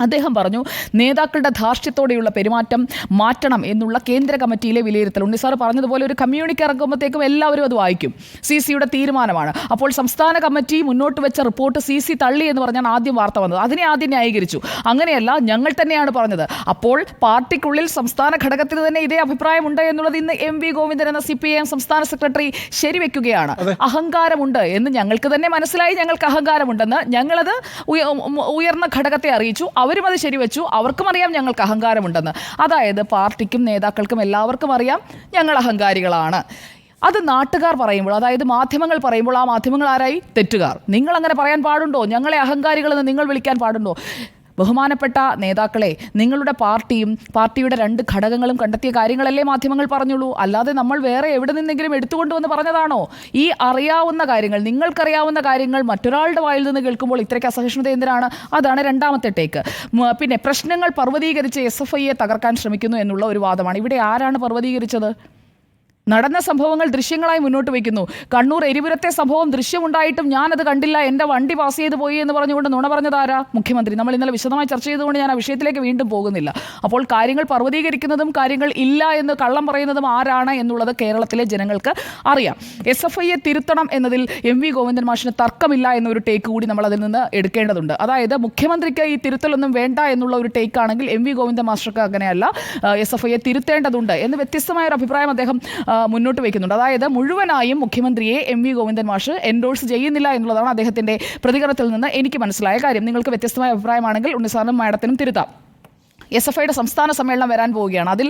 അദ്ദേഹം പറഞ്ഞു, നേതാക്കളുടെ ധാർഷ്ട്യത്തോടെയുള്ള പെരുമാറ്റം മാറ്റണം എന്നുള്ള കേന്ദ്ര കമ്മിറ്റിയിലെ വിലയിരുത്തൽ. ഉണ്ണിസാർ പറഞ്ഞതുപോലെ ഒരു കമ്മ്യൂണിറ്റി ഇറങ്ങുമ്പോഴത്തേക്കും എല്ലാവരും അത് വായിക്കും. CC-യുടെ തീരുമാനമാണ്. അപ്പോൾ സംസ്ഥാന കമ്മിറ്റി മുന്നോട്ട് വെച്ച റിപ്പോർട്ട് CC തള്ളി എന്ന് പറഞ്ഞാൽ ആദ്യം വാർത്ത വന്നത്. അതിനെ ആദ്യം ന്യായീകരിച്ചു. അങ്ങനെയല്ല, ഞങ്ങൾ തന്നെയാണ് പറഞ്ഞത്. അപ്പോൾ പാർട്ടിക്കുള്ളിൽ സംസ്ഥാന ഘടകത്തിന് തന്നെ ഇതേ അഭിപ്രായമുണ്ട് എന്നുള്ളത് ഇന്ന് MV ഗോവിന്ദൻ എന്ന CPIM സംസ്ഥാന സെക്രട്ടറി ശരിവെക്കുകയാണ്. അഹങ്കാരമുണ്ട് എന്ന് ഞങ്ങൾക്ക് തന്നെ മനസ്സിലായി, ഞങ്ങൾക്ക് അഹങ്കാരമുണ്ടെന്ന് ഞങ്ങളത് ഉയർന്ന ഘടകത്തെ അറിയിച്ചു. അവരും അത് ശരിവെച്ചു. അവർക്കും അറിയാം ഞങ്ങൾക്ക് അഹങ്കാരമുണ്ടെന്ന്. അതായത് പാർട്ടിക്കും നേതാക്കൾക്കും എല്ലാവർക്കും അറിയാം ഞങ്ങൾ അഹങ്കാരികളാണ്. അത് നാട്ടുകാർ പറയുമ്പോൾ, അതായത് മാധ്യമങ്ങൾ പറയുമ്പോൾ, ആ മാധ്യമങ്ങൾ ആരായി? തെറ്റുകാർ. നിങ്ങൾ അങ്ങനെ പറയാൻ പാടുണ്ടോ? ഞങ്ങളെ അഹങ്കാരികളെന്ന് നിങ്ങൾ വിളിക്കാൻ പാടുണ്ടോ? ബഹുമാനപ്പെട്ട നേതാക്കളെ, നിങ്ങളുടെ പാർട്ടിയുടെ 2 ഘടകങ്ങളും കണ്ടെത്തിയ കാര്യങ്ങളല്ലേ മാധ്യമങ്ങൾ പറഞ്ഞുള്ളൂ. അല്ലാതെ നമ്മൾ വേറെ എവിടെ നിന്നെങ്കിലും എടുത്തുകൊണ്ടുവന്ന് പറഞ്ഞതാണോ? ഈ അറിയാവുന്ന കാര്യങ്ങൾ, നിങ്ങൾക്കറിയാവുന്ന കാര്യങ്ങൾ മറ്റൊരാളുടെ വായിൽ നിന്ന് കേൾക്കുമ്പോൾ ഇത്രയ്ക്ക് അസഹിഷ്ണുത എന്തിനാണ്? അതാണ് രണ്ടാമത്തെ ടേക്ക്. പിന്നെ പ്രശ്നങ്ങൾ പർവ്വതീകരിച്ച് SFIയെ തകർക്കാൻ ശ്രമിക്കുന്നു എന്നുള്ള ഒരു വാദമാണ്. ഇവിടെ ആരാണ് പർവ്വതീകരിച്ചത്? നടന്ന സംഭവങ്ങൾ ദൃശ്യങ്ങളായി മുന്നോട്ട് വയ്ക്കുന്നു. കണ്ണൂർ എരിപുരത്തെ സംഭവം ദൃശ്യമുണ്ടായിട്ടും ഞാനത് കണ്ടില്ല, എൻ്റെ വണ്ടി പാസ് ചെയ്ത് പോയി എന്ന് പറഞ്ഞുകൊണ്ട് നുണ പറഞ്ഞതാരാ? മുഖ്യമന്ത്രി. നമ്മൾ ഇന്നലെ വിശദമായി ചർച്ച ചെയ്തുകൊണ്ട് ഞാൻ ആ വിഷയത്തിലേക്ക് വീണ്ടും പോകുന്നില്ല. അപ്പോൾ കാര്യങ്ങൾ പർവ്വതീകരിക്കുന്നതും കാര്യങ്ങൾ ഇല്ല എന്ന് കള്ളം പറയുന്നതും ആരാണ് എന്നുള്ളത് കേരളത്തിലെ ജനങ്ങൾക്ക് അറിയാം. SFIയെ തിരുത്തണം എന്നതിൽ MV ഗോവിന്ദൻ മാഷിന് തർക്കമില്ല എന്നൊരു ടേക്ക് കൂടി നമ്മൾ അതിൽ നിന്ന് എടുക്കേണ്ടതുണ്ട്. അതായത് മുഖ്യമന്ത്രിക്ക് ഈ തിരുത്തലൊന്നും വേണ്ട എന്നുള്ള ഒരു ടേക്കാണെങ്കിൽ MV ഗോവിന്ദൻ മാസ്റ്റർക്ക് അങ്ങനെയല്ല, SFIയെ തിരുത്തേണ്ടതുണ്ട് എന്ന് വ്യത്യസ്തമായ ഒരു അഭിപ്രായം അദ്ദേഹം മുന്നോട്ട് വയ്ക്കുന്നുണ്ട്. അതായത് മുഴുവനായും മുഖ്യമന്ത്രിയെ MV ഗോവിന്ദൻ മാഷ് എൻഡോഴ്സ് ചെയ്യുന്നില്ല എന്നുള്ളതാണ് അദ്ദേഹത്തിൻ്റെ പ്രതികരണത്തിൽ നിന്ന് എനിക്ക് മനസ്സിലായ കാര്യം. നിങ്ങൾക്ക് വ്യത്യസ്തമായ അഭിപ്രായമാണെങ്കിൽ ഉണ്ണിസാറിനും മാഡത്തിനും തിരുത്താം. SFIയുടെ സംസ്ഥാന സമ്മേളനം വരാൻ പോവുകയാണ്. അതിൽ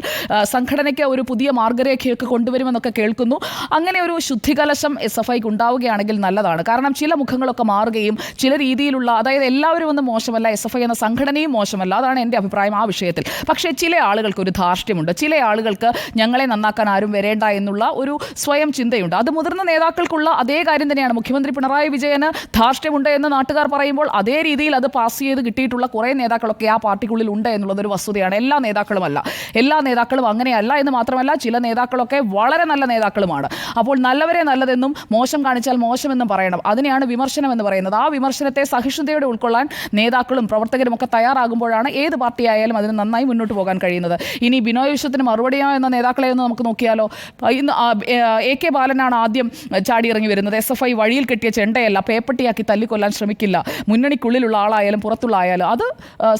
സംഘടനയ്ക്ക് ഒരു പുതിയ മാർഗരേഖയൊക്കെ കൊണ്ടുവരുമെന്നൊക്കെ കേൾക്കുന്നു. അങ്ങനെ ഒരു ശുദ്ധികലശം SFIക്ക് ഉണ്ടാവുകയാണെങ്കിൽ നല്ലതാണ്. കാരണം ചില മുഖങ്ങളൊക്കെ മാറുകയും ചില രീതിയിലുള്ള, അതായത് എല്ലാവരും ഒന്നും മോശമല്ല, SFI എന്ന സംഘടനയും മോശമല്ല, അതാണ് എൻ്റെ അഭിപ്രായം ആ വിഷയത്തിൽ. പക്ഷേ ചില ആളുകൾക്ക് ഒരു ധാർഷ്ട്യമുണ്ട്. ചില ആളുകൾക്ക് ഞങ്ങളെ നന്നാക്കാൻ ആരും വരേണ്ട എന്നുള്ള ഒരു സ്വയം ചിന്തയുണ്ട്. അത് മുതിർന്ന നേതാക്കൾക്കുള്ള അതേ കാര്യം തന്നെയാണ്. മുഖ്യമന്ത്രി പിണറായി വിജയന് ധാർഷ്ട്യമുണ്ട് എന്ന് നാട്ടുകാർ പറയുമ്പോൾ അതേ രീതിയിൽ അത് പാസ് ചെയ്ത് കിട്ടിയിട്ടുള്ള കുറേ നേതാക്കളൊക്കെ ആ പാർട്ടിക്കുള്ളിൽ ഉണ്ട് എന്നുള്ളത് ഒരു വസ്തുതയാണ്. എല്ലാ നേതാക്കളുമല്ല, എല്ലാ നേതാക്കളും അങ്ങനെയല്ല എന്ന് മാത്രമല്ല, ചില നേതാക്കളൊക്കെ വളരെ നല്ല നേതാക്കളുമാണ്. അപ്പോൾ നല്ലവരെ നല്ലതെന്നും മോശം കാണിച്ചാൽ മോശമെന്നും പറയണം. അതിനെയാണ് വിമർശനം എന്ന് പറയുന്നത്. ആ വിമർശനത്തെ സഹിഷ്ണുതയോടെ ഉൾക്കൊള്ളാൻ നേതാക്കളും പ്രവർത്തകരും ഒക്കെ തയ്യാറാകുമ്പോഴാണ് ഏത് പാർട്ടിയായാലും അതിന് നന്നായി മുന്നോട്ട് പോകാൻ കഴിയുന്നത്. ഇനി ബിനോയ് വിശ്വത്തിന് മറുപടിയോ എന്ന നേതാക്കളെ ഒന്ന് നമുക്ക് നോക്കിയാലോ. ഇന്ന് AK ബാലനാണ് ആദ്യം ചാടിയിറങ്ങി വരുന്നത്. SFI വഴിയിൽ കെട്ടിയ ചെണ്ടയല്ല, പേപ്പട്ടിയാക്കി തല്ലിക്കൊല്ലാൻ ശ്രമിക്കില്ല, മുന്നണിക്കുള്ളിലുള്ള ആളായാലും പുറത്തുള്ള ആയാലും. അത്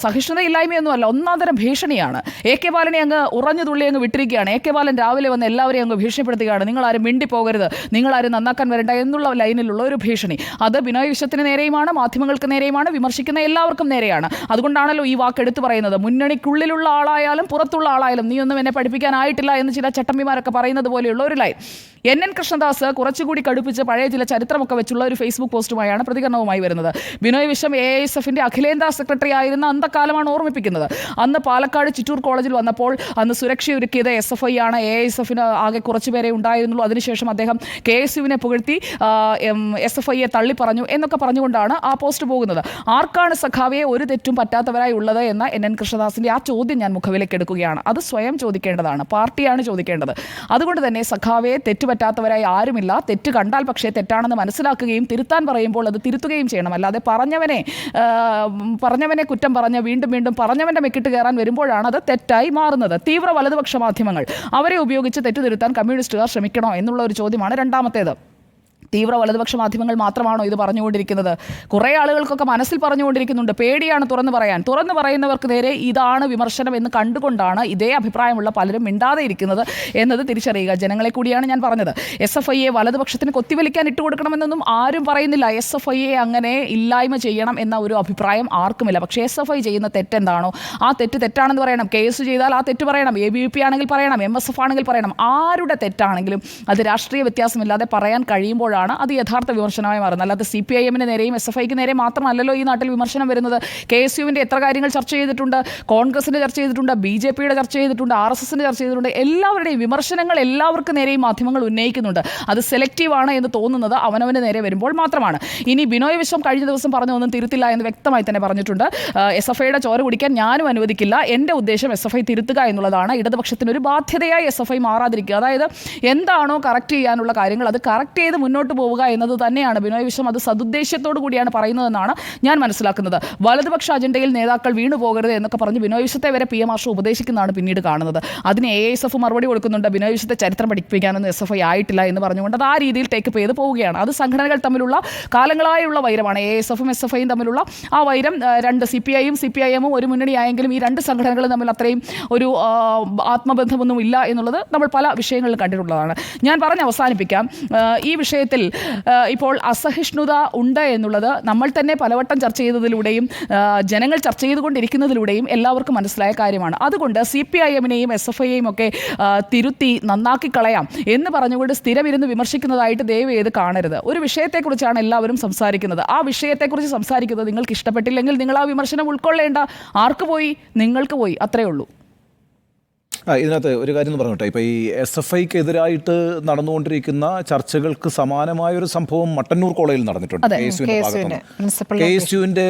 സഹിഷ്ണുതയില്ലായ്മയൊന്നുമല്ല, ഒന്നാന്തരം ഭീഷണിയാണ്. AK ബാലനെ അങ്ങ് ഉറഞ്ഞു തുള്ളി അങ്ങ് വിട്ടിരിക്കുകയാണ്. AK ബാലൻ രാവിലെ വന്ന് എല്ലാവരെയും അങ്ങ് ഭീഷണിപ്പെടുത്തുകയാണ്. നിങ്ങളാരും മിണ്ടിപ്പോകരുത്, നിങ്ങളാരും നന്നാക്കാൻ വരണ്ട എന്നുള്ള ലൈനിലുള്ള ഒരു ഭീഷണി. അത് ബിനോയ് വിശ്വത്തിന് നേരെയുമാണ്, മാധ്യമങ്ങൾക്ക് നേരെയുമാണ്, വിമർശിക്കുന്ന എല്ലാവർക്കും നേരെയാണ്. അതുകൊണ്ടാണല്ലോ ഈ വാക്ക് എടുത്തു പറയുന്നത്. മുന്നണിക്കുള്ളിലുള്ള ആളായാലും പുറത്തുള്ള ആളായാലും നീ ഒന്നും എന്നെ പഠിപ്പിക്കാനായിട്ടില്ല എന്ന് ചില ചട്ടമ്പിമാരൊക്കെ പറയുന്നത് പോലെയുള്ള ഒരു ലൈൻ. NN കൃഷ്ണദാസ് കുറച്ചുകൂടി കടുപ്പിച്ച് പഴയ ചില ചരിത്രമൊക്കെ വെച്ചുള്ള ഒരു ഫേസ്ബുക്ക് പോസ്റ്റുമായാണ് പ്രതികരണവുമായി വരുന്നത്. ബിനോയ് വിശ്വം AISFന്റെ അഖിലേന്ത്യാ സെക്രട്ടറി ആയിരുന്ന അന്തക്കാലമാണ് ഓർമ്മിപ്പിക്കുന്നത്. അന്ന് പാലക്കാട് ചിറ്റൂർ കോളേജിൽ വന്നപ്പോൾ അന്ന് സുരക്ഷയൊരുക്കിയത് SFI ആണ്. AISFന് ആകെ കുറച്ചുപേരെ ഉണ്ടായിരുന്നുള്ളൂ. അതിനുശേഷം അദ്ദേഹം KSUവിനെ പുകഴ്ത്തി SFIയെ തള്ളി പറഞ്ഞു എന്നൊക്കെ പറഞ്ഞുകൊണ്ടാണ് ആ പോസ്റ്റ് പോകുന്നത്. ആർക്കാണ് സഖാവിയെ ഒരു തെറ്റും പറ്റാത്തവരായി ഉള്ളത് എന്ന NN കൃഷ്ണദാസിന്റെ ആ ചോദ്യം ഞാൻ മുഖവിലേക്ക് എടുക്കുകയാണ്. അത് സ്വയം ചോദിക്കേണ്ടതാണ്, പാർട്ടിയാണ് ചോദിക്കേണ്ടത്. അതുകൊണ്ട് തന്നെ സഖാവിയെ തെറ്റുപറ്റാത്തവരായി ആരുമില്ല. തെറ്റ് കണ്ടാൽ പക്ഷേ തെറ്റാണെന്ന് മനസ്സിലാക്കുകയും തിരുത്താൻ പറയുമ്പോൾ അത് തിരുത്തുകയും ചെയ്യണം. അല്ലാതെ പറഞ്ഞവനെ കുറ്റം പറഞ്ഞ് വീണ്ടും വീണ്ടും പറഞ്ഞവൻ്റെ മെക്കിട്ട് കയറാൻ വരുമ്പോഴാണ് അത് തെറ്റായി മാറുന്നത്. തീവ്ര വലതുപക്ഷ മാധ്യമങ്ങൾ അവരെ ഉപയോഗിച്ച് തെറ്റ് തിരുത്താൻ കമ്മ്യൂണിസ്റ്റുകാർ ശ്രമിക്കണോ എന്നുള്ള ഒരു ചോദ്യമാണ് രണ്ടാമത്തേത്. തീവ്ര വലതുപക്ഷ മാധ്യമങ്ങൾ മാത്രമാണോ ഇത് പറഞ്ഞുകൊണ്ടിരിക്കുന്നത്? കുറേ ആളുകൾക്കൊക്കെ മനസ്സിൽ പറഞ്ഞുകൊണ്ടിരിക്കുന്നുണ്ട്. പേടിയാണ് തുറന്നു പറയാൻ. തുറന്നു പറയുന്നവർക്ക് നേരെ ഇതാണ് വിമർശനം എന്ന് കണ്ടുകൊണ്ടാണ് ഇതേ അഭിപ്രായമുള്ള പലരും മിണ്ടാതെ ഇരിക്കുന്നത് എന്നത് തിരിച്ചറിയുക. ജനങ്ങളെ കൂടിയാണ് ഞാൻ പറഞ്ഞത്. SFIയെ വലതുപക്ഷത്തിന് കൊത്തിവലിക്കാൻ ഇട്ടുകൊടുക്കണമെന്നൊന്നും ആരും പറയുന്നില്ല. SFIയെ അങ്ങനെ ഇല്ലായ്മ ചെയ്യണം എന്ന ഒരു അഭിപ്രായം ആർക്കുമില്ല. പക്ഷേ SFI ചെയ്യുന്ന തെറ്റെന്താണോ ആ തെറ്റ് തെറ്റാണെന്ന് പറയണം. KS ചെയ്താൽ ആ തെറ്റ് പറയണം. ABVP ആണെങ്കിൽ പറയണം, MSF ആണെങ്കിൽ പറയണം. ആരുടെ തെറ്റാണെങ്കിലും അത് രാഷ്ട്രീയ വ്യത്യാസമില്ലാതെ പറയാൻ കഴിയുമ്പോഴാണ് അത് യഥാർത്ഥ വിമർശനമായി മാറുന്നത്. അല്ലാതെ CPIMന് നേരെയും SFIക്ക് നേരെ മാത്രമല്ലല്ലോ ഈ നാട്ടിൽ വിമർശനം വരുന്നത്. KSUവിൻ്റെ എത്ര കാര്യങ്ങൾ ചർച്ച ചെയ്തിട്ടുണ്ട്, കോൺഗ്രസിൻ്റെ ചർച്ച ചെയ്തിട്ടുണ്ട്, BJPയുടെ ചർച്ച ചെയ്തിട്ടുണ്ട്, RSSൻ്റെ ചർച്ച ചെയ്തിട്ടുണ്ട്. എല്ലാവരുടെയും വിമർശനങ്ങൾ എല്ലാവർക്കും നേരെയും മാധ്യമങ്ങൾ ഉന്നയിക്കുന്നുണ്ട്. അത് സെലക്റ്റീവാണ് എന്ന് തോന്നുന്നത് അവനവന് നേരെ വരുമ്പോൾ മാത്രമാണ്. ഇനി ബിനോയ് വിശ്വം കഴിഞ്ഞ ദിവസം പറഞ്ഞൊന്നും തിരുത്തില്ല എന്ന് വ്യക്തമായി തന്നെ പറഞ്ഞിട്ടുണ്ട്. SFIയുടെ ചോര കുടിക്കാൻ ഞാനും അനുവദിക്കില്ല. എൻ്റെ ഉദ്ദേശം SFI തിരുത്തുക എന്നുള്ളതാണ്. ഇടതുപക്ഷത്തിനൊരു ബാധ്യതയായി SFI മാറാതിരിക്കുക. അതായത് എന്താണോ കറക്റ്റ് ചെയ്യാനുള്ള കാര്യങ്ങൾ അത് കറക്റ്റ് ചെയ്ത് മുന്നോട്ട് പോവുക എന്നത് തന്നെയാണ് ബിനോയ് വിശ്വം. അത് സദുദ്ദേശത്തോടു കൂടിയാണ് പറയുന്നതെന്നാണ് ഞാൻ മനസ്സിലാക്കുന്നത്. വലതുപക്ഷ അജണ്ടയിൽ നേതാക്കൾ വീണു പോകരുത് എന്നൊക്കെ പറഞ്ഞ് ബിനോയ് വിശ്വത്തെ വരെ PM മാഷ് ഉപദേശിക്കുന്നതാണ് പിന്നീട് കാണുന്നത്. അതിന് AISF മറുപടി കൊടുക്കുന്നുണ്ട്. ബിനോയ് വിശ്വത്തെ ചരിത്രം പഠിപ്പിക്കാനൊന്നും SFI ആയിട്ടില്ല എന്ന് പറഞ്ഞുകൊണ്ട് അത് ആ രീതിയിൽ ടേക്കപ്പ് ചെയ്ത് പോവുകയാണ്. അത് സംഘടനകൾ തമ്മിലുള്ള കാലങ്ങളായുള്ള വൈരമാണ്. AISFും SFIയും തമ്മിലുള്ള ആ വൈരം. രണ്ട് CPIയും CPIMും ഒരു മുന്നണിയായെങ്കിലും ഈ രണ്ട് സംഘടനകളും തമ്മിൽ അത്രയും ഒരു ആത്മബന്ധമൊന്നും ഇല്ല എന്നുള്ളത് നമ്മൾ പല വിഷയങ്ങളിലും കണ്ടിട്ടുള്ളതാണ്. ഞാൻ പറഞ്ഞ് അവസാനിപ്പിക്കാം. ഈ വിഷയത്തിൽ ഇപ്പോൾ അസഹിഷ്ണുത ഉണ്ട് എന്നുള്ളത് നമ്മൾ തന്നെ പലവട്ടം ചർച്ച ചെയ്തതിലൂടെയും ജനങ്ങൾ ചർച്ച ചെയ്തുകൊണ്ടിരിക്കുന്നതിലൂടെയും എല്ലാവർക്കും മനസ്സിലായ കാര്യമാണ്. അതുകൊണ്ട് CPIMനെയും SFIയെയും ഒക്കെ തിരുത്തി നന്നാക്കി കളയാം എന്ന് പറഞ്ഞുകൊണ്ട് സ്ഥിരമിരുന്ന് വിമർശിക്കുന്നതായിട്ട് ദയവ് ചെയ്ത് കാണരുത്. ഒരു വിഷയത്തെക്കുറിച്ചാണ് എല്ലാവരും സംസാരിക്കുന്നത്. ആ വിഷയത്തെക്കുറിച്ച് സംസാരിക്കുന്നത് നിങ്ങൾക്ക് ഇഷ്ടപ്പെട്ടില്ലെങ്കിൽ നിങ്ങൾ ആ വിമർശനം ഉൾക്കൊള്ളേണ്ട. ആർക്ക് പോയി? നിങ്ങൾക്ക് പോയി, അത്രയേ ഉള്ളൂ. ഇതിനകത്ത് ഒരു കാര്യം എന്ന് പറഞ്ഞോട്ടെ, ഇപ്പോൾ ഈ SFIക്കെതിരായിട്ട് നടന്നുകൊണ്ടിരിക്കുന്ന ചർച്ചകൾക്ക് സമാനമായൊരു സംഭവം മട്ടന്നൂർ കോളേജിൽ നടന്നിട്ടുണ്ട്. KSUവിൻ്റെ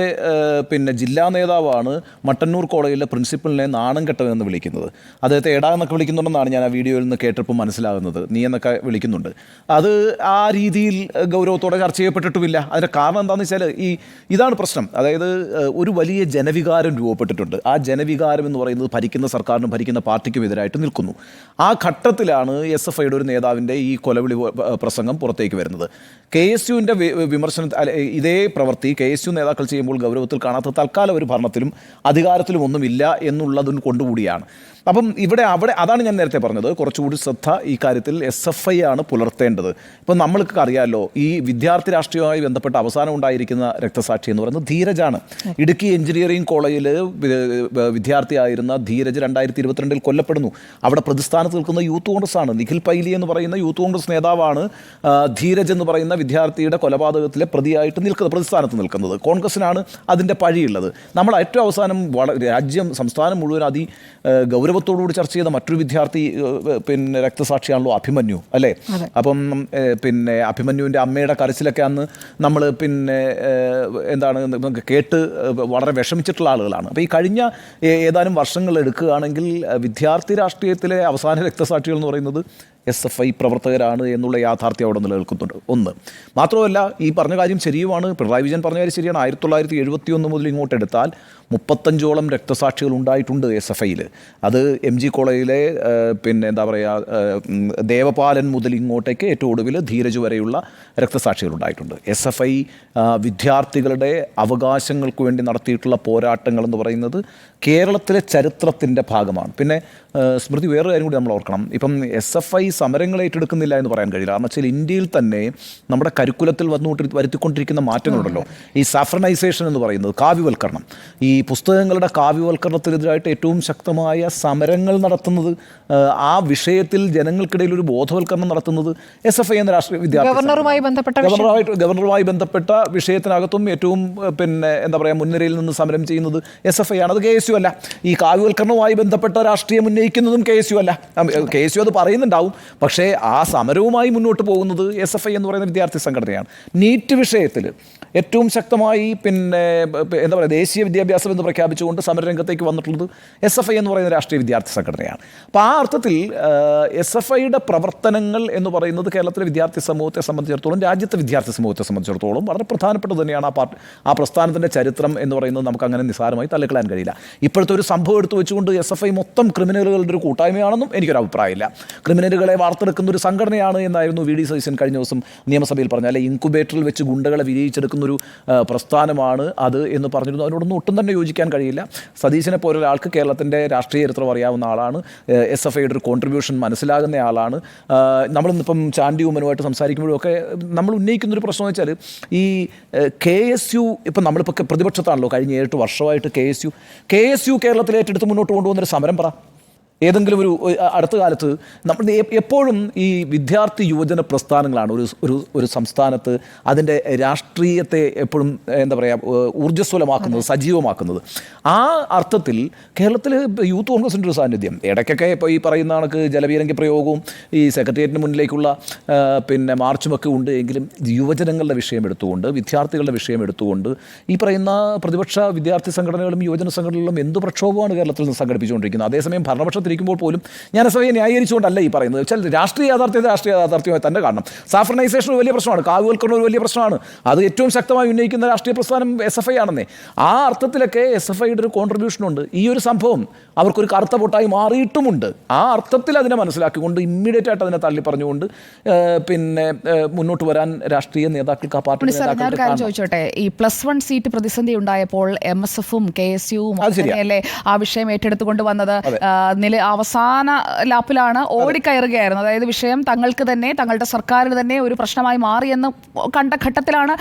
പിന്നെ ജില്ലാ നേതാവാണ് മട്ടന്നൂർ കോളേജിലെ പ്രിൻസിപ്പലിനെ നാണം കെട്ടതെന്ന് വിളിക്കുന്നത്. അദ്ദേഹത്തെ എടാ എന്നൊക്കെ വിളിക്കുന്നുണ്ടെന്നാണ് ഞാൻ ആ വീഡിയോയിൽ നിന്ന് കേട്ടപ്പോൾ മനസ്സിലാകുന്നത്. നീ എന്നൊക്കെ വിളിക്കുന്നുണ്ട്. അത് ആ രീതിയിൽ ഗൗരവത്തോടെ ചർച്ച ചെയ്യപ്പെട്ടിട്ടുമില്ല. അതിൻ്റെ കാരണം എന്താണെന്ന് വെച്ചാൽ ഇതാണ് പ്രശ്നം. അതായത് ഒരു വലിയ ജനവികാരം രൂപപ്പെട്ടിട്ടുണ്ട്. ആ ജനവികാരം എന്ന് പറയുന്നത് ഭരിക്കുന്ന സർക്കാരിനും ഭരിക്കുന്ന പാർട്ടിക്കും എതിരായിട്ട് നിൽക്കുന്നു. ആ ഘട്ടത്തിലാണ് SFIയുടെ ഒരു നേതാവിൻ്റെ ഈ കൊലവിളി പ്രസംഗം പുറത്തേക്ക് വരുന്നത്. KSUവിൻ്റെ വിമർശനം, ഇതേ പ്രവൃത്തി KSU നേതാക്കൾ ചെയ്യുമ്പോൾ ഗൗരവത്തിൽ കാണാത്ത തൽക്കാലം ഒരു ഭരണത്തിലും അധികാരത്തിലും ഒന്നുമില്ല എന്നുള്ളതും കൊണ്ടുകൂടിയാണ്. അപ്പം അതാണ് ഞാൻ നേരത്തെ പറഞ്ഞത്, കുറച്ചുകൂടി ശ്രദ്ധ ഈ കാര്യത്തിൽ SFI ആണ് പുലർത്തേണ്ടത്. ഇപ്പം നമ്മൾക്ക് അറിയാമല്ലോ, ഈ വിദ്യാർത്ഥി രാഷ്ട്രീയവുമായി ബന്ധപ്പെട്ട അവസാനം ഉണ്ടായിരിക്കുന്ന രക്തസാക്ഷി എന്ന് പറയുന്നത് ധീരജാണ്. ഇടുക്കി എഞ്ചിനീയറിംഗ് കോളേജിൽ വിദ്യാർത്ഥിയായിരുന്ന ധീരജ് 2022 കൊല്ലപ്പെടുന്നു. അവിടെ പ്രതിസ്ഥാനത്ത് നിൽക്കുന്ന യൂത്ത് കോൺഗ്രസ് ആണ്. നിഖിൽ പൈലി എന്ന് പറയുന്ന യൂത്ത് കോൺഗ്രസ് നേതാവാണ് ധീരജ് എന്ന് പറയുന്ന വിദ്യാർത്ഥിയുടെ കൊലപാതകത്തിലെ പ്രതിയായിട്ട് പ്രതിസ്ഥാനത്ത് നിൽക്കുന്നത്. കോൺഗ്രസിനാണ് അതിൻ്റെ പഴിയുള്ളത്. നമ്മൾ ഏറ്റവും അവസാനം സംസ്ഥാനം മുഴുവൻ ഗൗരവത്തോടുകൂടി ചർച്ച ചെയ്ത മറ്റൊരു വിദ്യാർത്ഥി രക്തസാക്ഷിയാണല്ലോ അഭിമന്യു, അല്ലേ? അപ്പം അഭിമന്യുവിൻ്റെ അമ്മയുടെ കരച്ചിലൊക്കെ അന്ന് നമ്മൾ കേട്ട് വളരെ വിഷമിച്ചിട്ടുള്ള ആളുകളാണ്. അപ്പോൾ ഈ കഴിഞ്ഞ ഏതാനും വർഷങ്ങൾ എടുക്കുകയാണെങ്കിൽ വിദ്യാർത്ഥി രാഷ്ട്രീയത്തിലെ അവസാന രക്തസാക്ഷികൾ എന്ന് പറയുന്നത് SFI പ്രവർത്തകരാണ് എന്നുള്ള യാഥാർത്ഥ്യം അവിടെ നിലനിൽക്കുന്നുണ്ട്. ഒന്ന് മാത്രമല്ല, ഈ പറഞ്ഞ കാര്യം ശരിയുമാണ്, പിണറായി വിജയൻ പറഞ്ഞ കാര്യം ശരിയാണ്. 1971 മുതൽ ഇങ്ങോട്ട് എടുത്താൽ 35ഓളം രക്തസാക്ഷികൾ ഉണ്ടായിട്ടുണ്ട് SFIയിൽ. അത് MG കോളേജിലെ ദേവപാലൻ മുതൽ ഇങ്ങോട്ടേക്ക് ഏറ്റവും ഒടുവിൽ ധീരജ് വരെയുള്ള രക്തസാക്ഷികൾ ഉണ്ടായിട്ടുണ്ട്. SFI വിദ്യാർത്ഥികളുടെ അവകാശങ്ങൾക്ക് വേണ്ടി നടത്തിയിട്ടുള്ള പോരാട്ടങ്ങൾ എന്ന് പറയുന്നത് കേരളത്തിലെ ചരിത്രത്തിൻ്റെ ഭാഗമാണ്. പിന്നെ സ്മൃതി, വേറൊരു കാര്യം കൂടി നമ്മൾ ഓർക്കണം. ഇപ്പം SFI സമരങ്ങൾ ഏറ്റെടുക്കുന്നില്ല എന്ന് പറയാൻ കഴിയില്ല. കാരണം വെച്ചാൽ ഇന്ത്യയിൽ തന്നെ നമ്മുടെ കരിക്കുലത്തിൽ വരുത്തിക്കൊണ്ടിരിക്കുന്ന മാറ്റങ്ങളുണ്ടല്ലോ. ഈ സാഫ്രനൈസേഷൻ എന്ന് പറയുന്നത്, കാവ്യവൽക്കരണം, ഈ പുസ്തകങ്ങളുടെ കാവ്യവൽക്കരണത്തിനെതിരായിട്ട് ഏറ്റവും ശക്തമായ സമരങ്ങൾ നടത്തുന്നത്, ആ വിഷയത്തിൽ ജനങ്ങൾക്കിടയിൽ ഒരു ബോധവൽക്കരണം നടത്തുന്നത് SFI എന്ന രാഷ്ട്രീയ വിദ്യാർത്ഥി ഗവർണറുമായി ബന്ധപ്പെട്ട വിഷയത്തിനകത്തും ഏറ്റവും മുൻനിരയിൽ നിന്ന് സമരം ചെയ്യുന്നത് SFI ആണ്. അത് KSU അല്ല. ഈ കാവ്യവൽക്കരണവുമായി ബന്ധപ്പെട്ട രാഷ്ട്രീയം ഉന്നയിക്കുന്നതും KSU അല്ല. KSU അത് പറയുന്നുണ്ടാവും, പക്ഷേ ആ സമരവുമായി മുന്നോട്ട് പോകുന്നത് SFI എന്ന് പറയുന്ന വിദ്യാർത്ഥി സംഘടനയാണ്. നീറ്റ് വിഷയത്തിൽ ഏറ്റവും ശക്തമായി ദേശീയ വിദ്യാഭ്യാസം എന്ന് പ്രഖ്യാപിച്ചുകൊണ്ട് സമരരംഗത്തേക്ക് വന്നിട്ടുള്ളത് SFI എന്ന് പറയുന്ന രാഷ്ട്രീയ വിദ്യാർത്ഥി സംഘടനയാണ്. അപ്പോൾ ആ അർത്ഥത്തിൽ SFIയുടെ പ്രവർത്തനങ്ങൾ എന്ന് പറയുന്നത് കേരളത്തിലെ വിദ്യാർത്ഥി സമൂഹത്തെ സംബന്ധിച്ചിടത്തോളം, രാജ്യത്തെ വിദ്യാർത്ഥി സമൂഹത്തെ സംബന്ധിച്ചിടത്തോളം വളരെ പ്രധാനപ്പെട്ടത് തന്നെയാണ്. ആ പ്രസ്ഥാനത്തിൻ്റെ ചരിത്രം എന്ന് പറയുന്നത് നമുക്ക് അങ്ങനെ നിസ്സാരമായി തള്ളിക്കളയാൻ കഴിയില്ല. ഇപ്പോഴത്തെ ഒരു സംഭവം എടുത്തു വെച്ചുകൊണ്ട് SFI മൊത്തം ക്രിമിനലുകളുടെ ഒരു കൂട്ടായ്മയാണെന്നും എനിക്കൊരു അഭിപ്രായമില്ല. ക്രിമിനലുകളെ വാർത്തെടുക്കുന്ന ഒരു സംഘടനയാണ് എന്നായിരുന്നു VD സതീശൻ കഴിഞ്ഞ ദിവസം നിയമസഭയിൽ പറഞ്ഞ, അല്ലെ ഇൻക്യുബേറ്ററിൽ വെച്ച് ഗുണ്ടകളെ വിജയിച്ചെടുക്കുന്നൊരു പ്രസ്ഥാനമാണ് അത് എന്ന് പറഞ്ഞിരുന്നു. അതിനോടൊന്നും ഒട്ടും തന്നെ യോജിക്കാൻ കഴിയില്ല. സതീശനെ പോലെ ഒരാൾക്ക് കേരളത്തിൻ്റെ രാഷ്ട്രീയ ചരിത്രം അറിയാവുന്ന ആളാണ്, SFIയുടെ ഒരു കോൺട്രിബ്യൂഷൻ മനസ്സിലാകുന്ന ആളാണ്. നമ്മളിന്നിപ്പം ചാണ്ടി ഉമ്മനുമായിട്ട് സംസാരിക്കുമ്പോഴൊക്കെ നമ്മൾ ഉന്നയിക്കുന്നൊരു പ്രശ്നം എന്ന് വെച്ചാൽ, ഈ KSU ഇപ്പം നമ്മളിപ്പോൾ പ്രതിപക്ഷത്താണല്ലോ കഴിഞ്ഞ 7 വർഷമായിട്ട് KSU കേരളത്തിൽ ഏറ്റെടുത്ത് മുന്നോട്ട് കൊണ്ടുപോകുന്നൊരു സമരം പറ. ഏതെങ്കിലും അടുത്ത കാലത്ത് നമ്മൾ എപ്പോഴും ഈ വിദ്യാർത്ഥി യുവജന പ്രസ്ഥാനങ്ങളാണ് ഒരു സംസ്ഥാനത്ത് അതിൻ്റെ രാഷ്ട്രീയത്തെ എപ്പോഴും ഊർജ്ജസ്വലമാക്കുന്നത്, സജീവമാക്കുന്നത്. ആ അർത്ഥത്തിൽ കേരളത്തിൽ യൂത്ത് കോൺഗ്രസിൻ്റെ ഒരു സാന്നിധ്യം ഇടയ്ക്കൊക്കെ ഇപ്പോൾ ഈ പറയുന്ന കണക്ക് ജലപീരങ്കി പ്രയോഗവും ഈ സെക്രട്ടേറിയറ്റിന് മുന്നിലേക്കുള്ള മാർച്ചുമൊക്കെ ഉണ്ട്. എങ്കിലും യുവജനങ്ങളുടെ വിഷയം എടുത്തുകൊണ്ട്, വിദ്യാർത്ഥികളുടെ വിഷയം എടുത്തുകൊണ്ട് ഈ പറയുന്ന പ്രതിപക്ഷ വിദ്യാർത്ഥി സംഘടനകളും യുവജന സംഘടനകളും എന്ത് പ്രക്ഷോഭമാണ് കേരളത്തിൽ നിന്ന് സംഘടിപ്പിച്ചുകൊണ്ടിരിക്കുന്നത്. അതേസമയം ഭരണപക്ഷത്തിരിക്കുമ്പോൾ പോലും ഞാൻ SFI ന്യായീകരിച്ചുകൊണ്ടല്ല ഈ പറയുന്നത്. വെച്ചാൽ രാഷ്ട്രീയ യാഥാർത്ഥ്യമായി തന്നെ കാണണം. സാഫ്രനൈസേഷൻ ഒരു വലിയ പ്രശ്നമാണ്, കാവ്യവൽക്കരണം ഒരു വലിയ പ്രശ്നമാണ്. അത് ഏറ്റവും ശക്തമായി ഉന്നയിക്കുന്ന രാഷ്ട്രീയ പ്രസ്ഥാനം SFI ആണെന്നേ. ആ അർത്ഥത്തിലൊക്കെ SFIയുടെ ഒരു കോൺട്രിബ്യൂഷനുണ്ട്. ഈ ഒരു സംഭവം അവർക്കൊരു കറുത്ത പൊട്ടായി മാറിയിട്ടുമുണ്ട്. ആ അർത്ഥത്തിൽ അതിനെ മനസ്സിലാക്കിക്കൊണ്ട് ഇമ്മീഡിയറ്റ് ആയിട്ട് അതിനെ തള്ളി പറഞ്ഞുകൊണ്ട് മുന്നോട്ട് വരാൻ രാഷ്ട്രീയ നേതാക്കൾക്ക്, ആ പാർട്ടി നേതാക്കൾക്ക് ചോദിച്ചോട്ടെ, ഈ +1 സീറ്റ് പ്രതിസന്ധി ഉണ്ടായപ്പോൾ MSFും KSUവും അല്ലേ ആ വിഷയം ഏറ്റെടുത്തുകൊണ്ട് വന്നത്? അവസാന ലാപ്പിലാണ് ഓടിക്കയറുകയായിരുന്നു. അതായത് വിഷയം തങ്ങൾക്ക് തന്നെ, തങ്ങളുടെ സർക്കാരിന് തന്നെ ഒരു പ്രശ്നമായി മാറിയെന്ന് കണ്ട ഘട്ടത്തിലാണ്